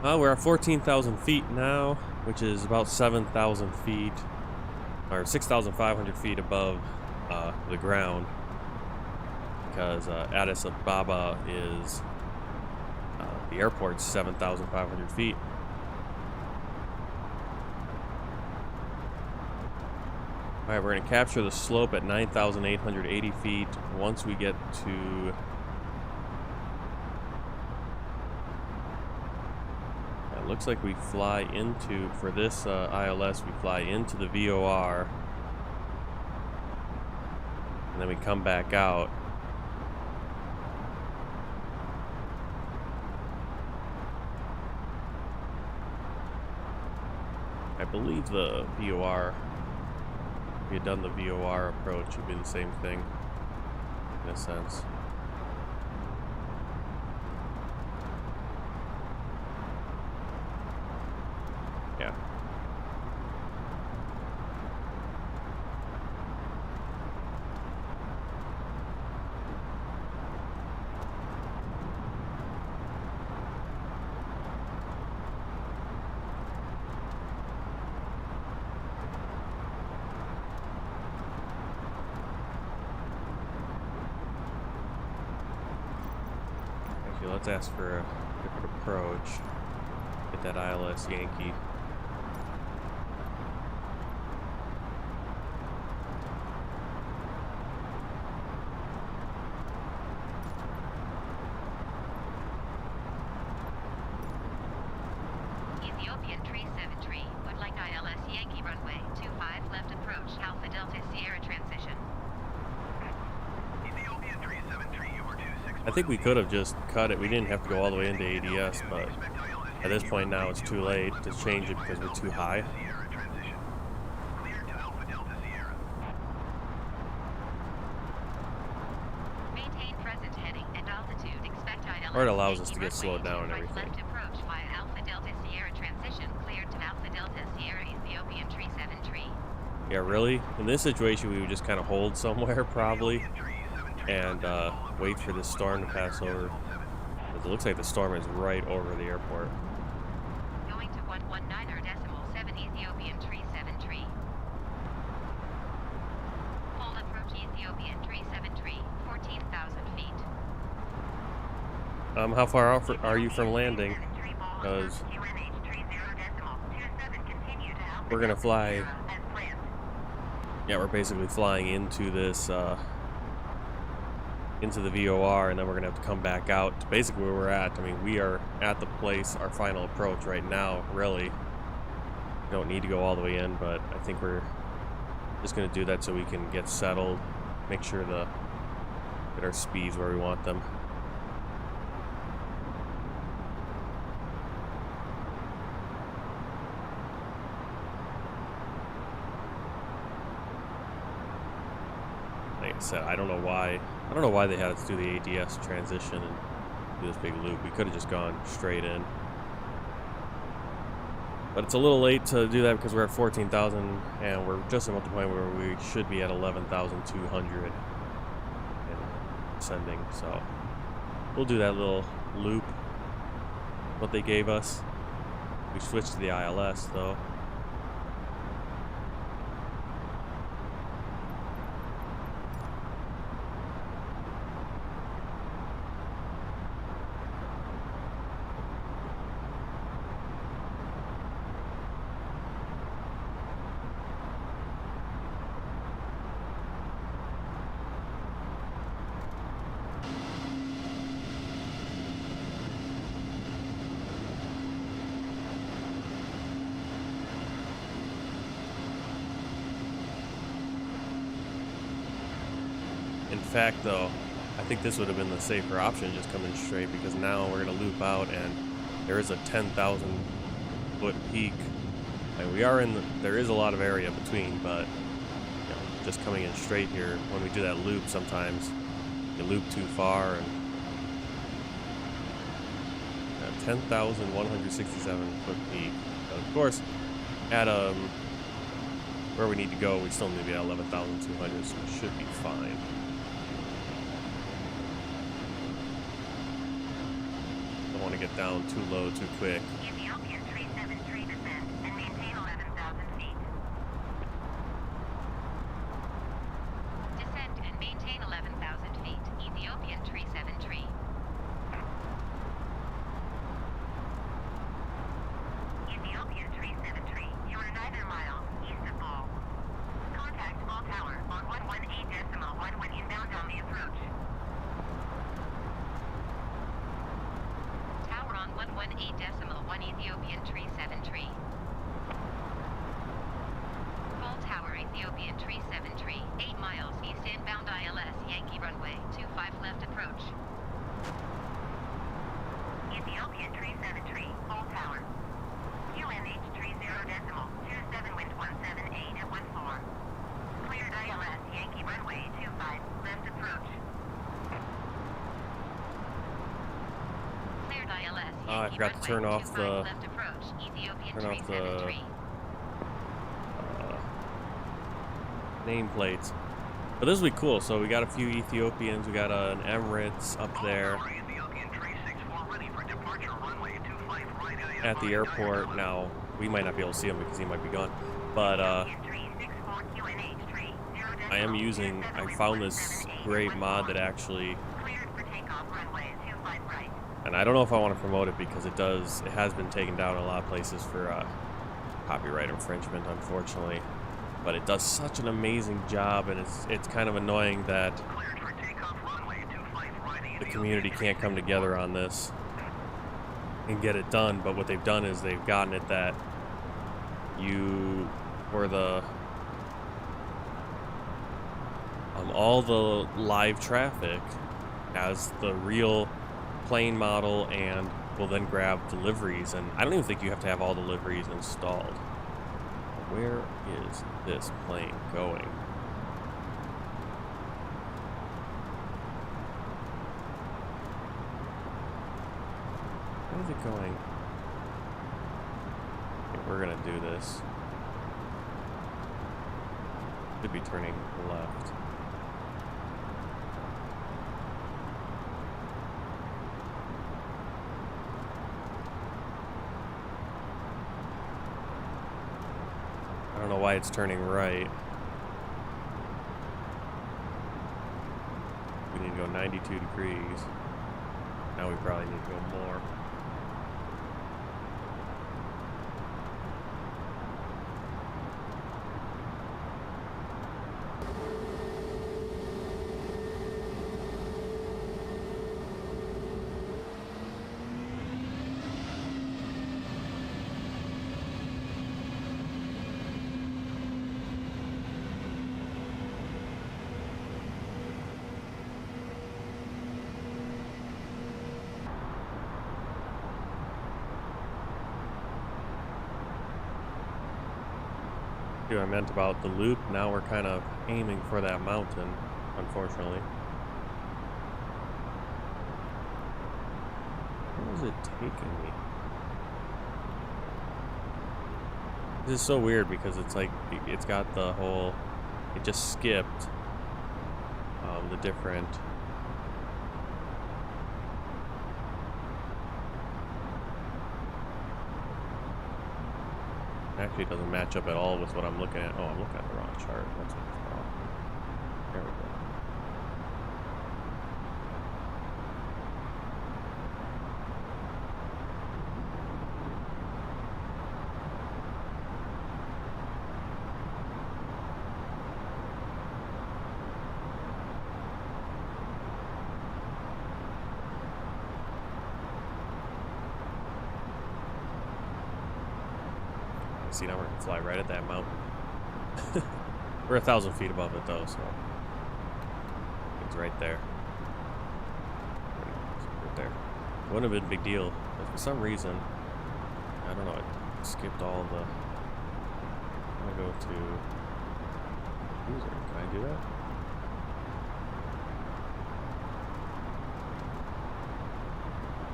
Well, we're at 14,000 feet now, which is about 7,000 feet, or 6,500 feet above the ground, because Addis Ababa is, the airport's 7,500 feet. Alright, we're going to capture the slope at 9,880 feet. Once we get to... It looks like we fly into, for this ILS, we fly into the VOR. And then we come back out. I believe the VOR, if we had done the VOR approach, it would be the same thing, in a sense. Yeah. Let's ask for a different approach. Get that ILS Yankee. Ethiopian 373 would like ILS Yankee runway 25 left approach Alpha Delta Sierra transition. Ethiopian 373 over 26. I think we could have just cut it. We didn't have to go all the way into ADS, but at this point now it's too late to change it because we're too high. Maintain present heading and altitude. Expect ILS Or it allows us Yankee to get slowed runway down and 25 everything. left approach via Alpha Delta Sierra transition cleared to Alpha Delta Sierra Ethiopian 373. Yeah, really? In this situation, we would just kind of hold somewhere, probably, and wait for this storm to pass over. Because it looks like the storm is right over the airport. Going to 119.7 Ethiopian 373. Hold approach Ethiopian 373, 14,000 feet. How far out are you from landing? Because we're gonna fly. Yeah, we're basically flying into this, into the VOR, and then we're gonna have to come back out to basically where we're at. I mean, we are at the place, our final approach right now, really. We don't need to go all the way in, but I think we're just gonna do that so we can get settled, make sure get our speeds where we want them. Like I said, I don't know why they had us do the ADS transition and do this big loop. We could have just gone straight in. But it's a little late to do that because we're at 14,000 and we're just about the point where we should be at 11,200 and ascending. So we'll do that little loop, what they gave us. We switched to the ILS though. In fact, though, I think this would have been the safer option, just coming straight, because now we're going to loop out and there is a 10,000 foot peak. And we are there is a lot of area between, but you know, just coming in straight here, when we do that loop, sometimes you loop too far and 10,167 foot peak. But of course, at where we need to go, we still need to be at 11,200, so it should be fine. Don't want to get down too low too quick. Ethiopian 373 descend and maintain 11,000 feet. Descend and maintain 11,000 feet. Ethiopian 373. Ethiopian 373, you are 9 miles east of Ball. Contact Ball Tower on 118.11 inbound on the approach. Tower on 118.1 Ethiopian 373. Ball Tower Ethiopian 373, 8 miles east inbound ILS Yankee runway 25 left approach. Ethiopian 373, Ball Tower. QNH 30.27 wind 178 at 14. Cleared ILS Yankee runway 25 left approach. Cleared ILS Yankee I forgot to turn runway off 25 the left approach. Ethiopian turn off the 373. nameplates. But this will be cool. So we got a few Ethiopians. We got an Emirates up there at the airport. Now we might not be able to see him because he might be gone. But I am using. I found this great mod that actually. Cleared for takeoff runway 25 right. And I don't know if I want to promote it because it has been taken down in a lot of places for copyright infringement, unfortunately. But it does such an amazing job, and it's kind of annoying that the community can't come together on this and get it done. But what they've done is they've gotten it that all the live traffic as the real plane model, and will then grab deliveries. And I don't even think you have to have all the deliveries installed. Where is this plane going? Where is it going? Okay, we're gonna do this. Should be turning left. I don't know why it's turning right. We need to go 92 degrees. Now we probably need to go more. I meant about the loop. Now we're kind of aiming for that mountain, unfortunately. Where is it taking me? This is so weird because it's like it's got the whole. It just skipped the different. Actually, it doesn't match up at all with what I'm looking at. Oh, I'm looking at the wrong chart. That's what's wrong. There we go. See, now we're gonna fly right at that mountain. We're 1,000 feet above it though, so it's right there. It's right there. Wouldn't have been a big deal, but for some reason, I don't know, it skipped all the. I'm gonna go to user. Can I do that?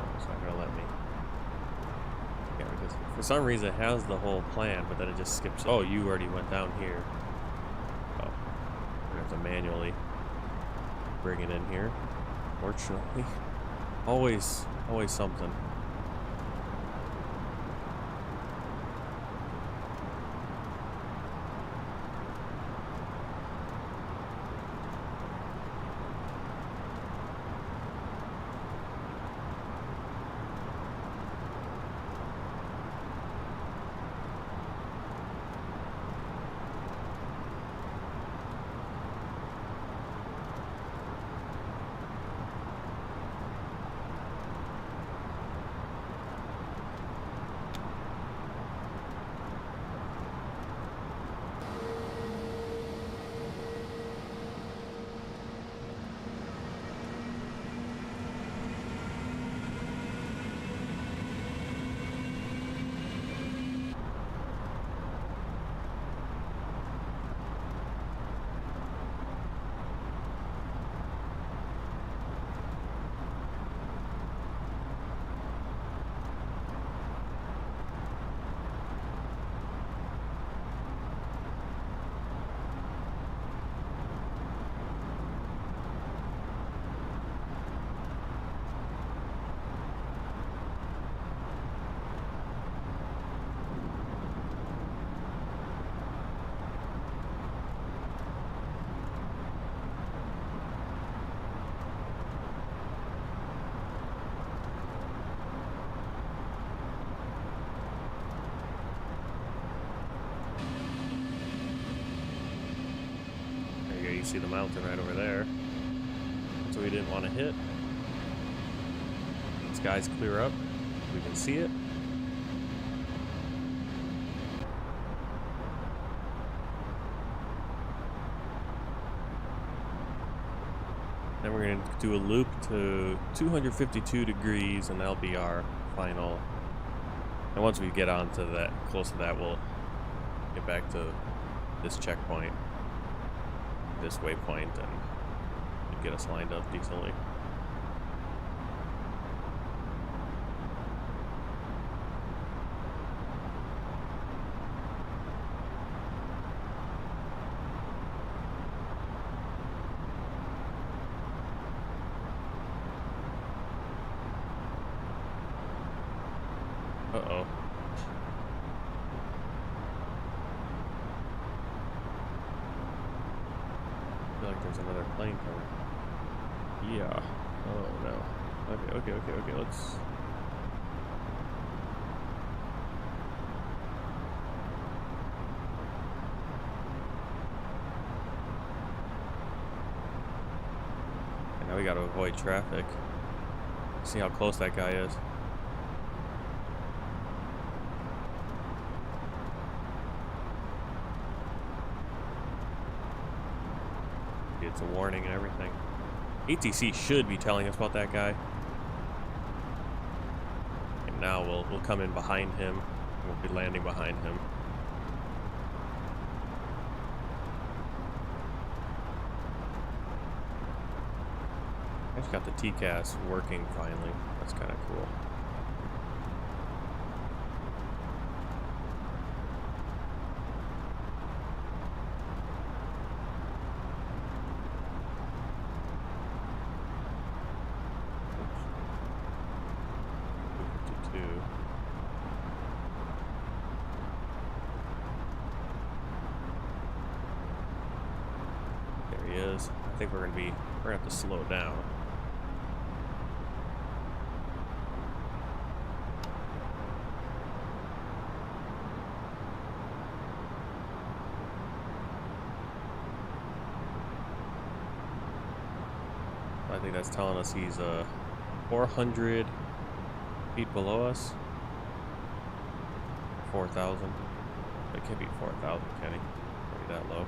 Oh, it's not gonna let me. For some reason it has the whole plan, but then it just skips. Oh, you already went down here. Oh, we have to manually bring it in here. Fortunately, always something. You see the mountain right over there. So we didn't want to hit. Skies clear up. We can see it. Then we're going to do a loop to 252 degrees, and that'll be our final. And once we get on to that, close to that, we'll get back to this checkpoint, this waypoint, and get us lined up decently. Uh-oh. I feel like there's another plane coming. Yeah. Oh no. Okay, let's... And now we gotta avoid traffic. See how close that guy is. It's a warning and everything. ATC should be telling us about that guy. And now we'll come in behind him. We'll be landing behind him. I just got the TCAS working finally. That's kind of cool. I think we're gonna have to slow down. I think that's telling us he's 400 feet below us. 4,000. It can't be 4,000, can he? Can't be that low.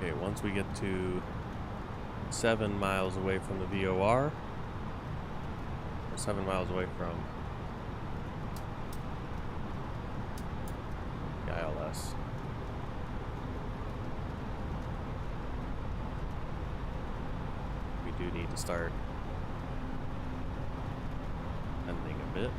Okay, once we get to 7 miles away from the VOR, or 7 miles away from the ILS, us. We do need to start bending a bit.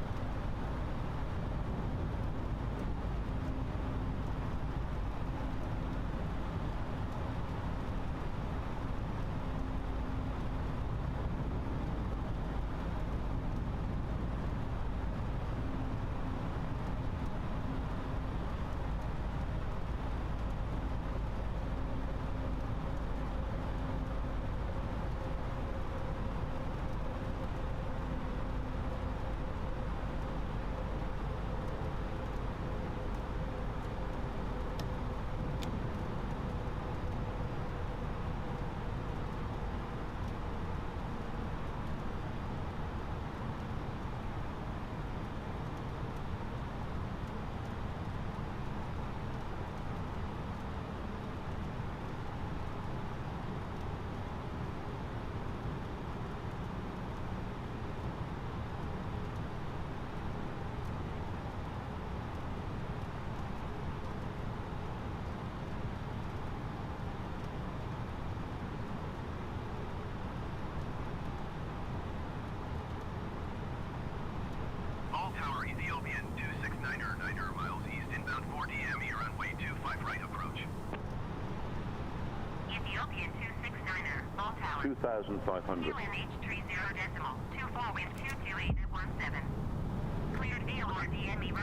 All tower Ethiopian 269er 9er miles east inbound 4 DME runway 25 right approach. Ethiopian 269er, all tower. 2,500. QNH30 decimal, 24 wind 228 at 17. Cleared VLR DME runway.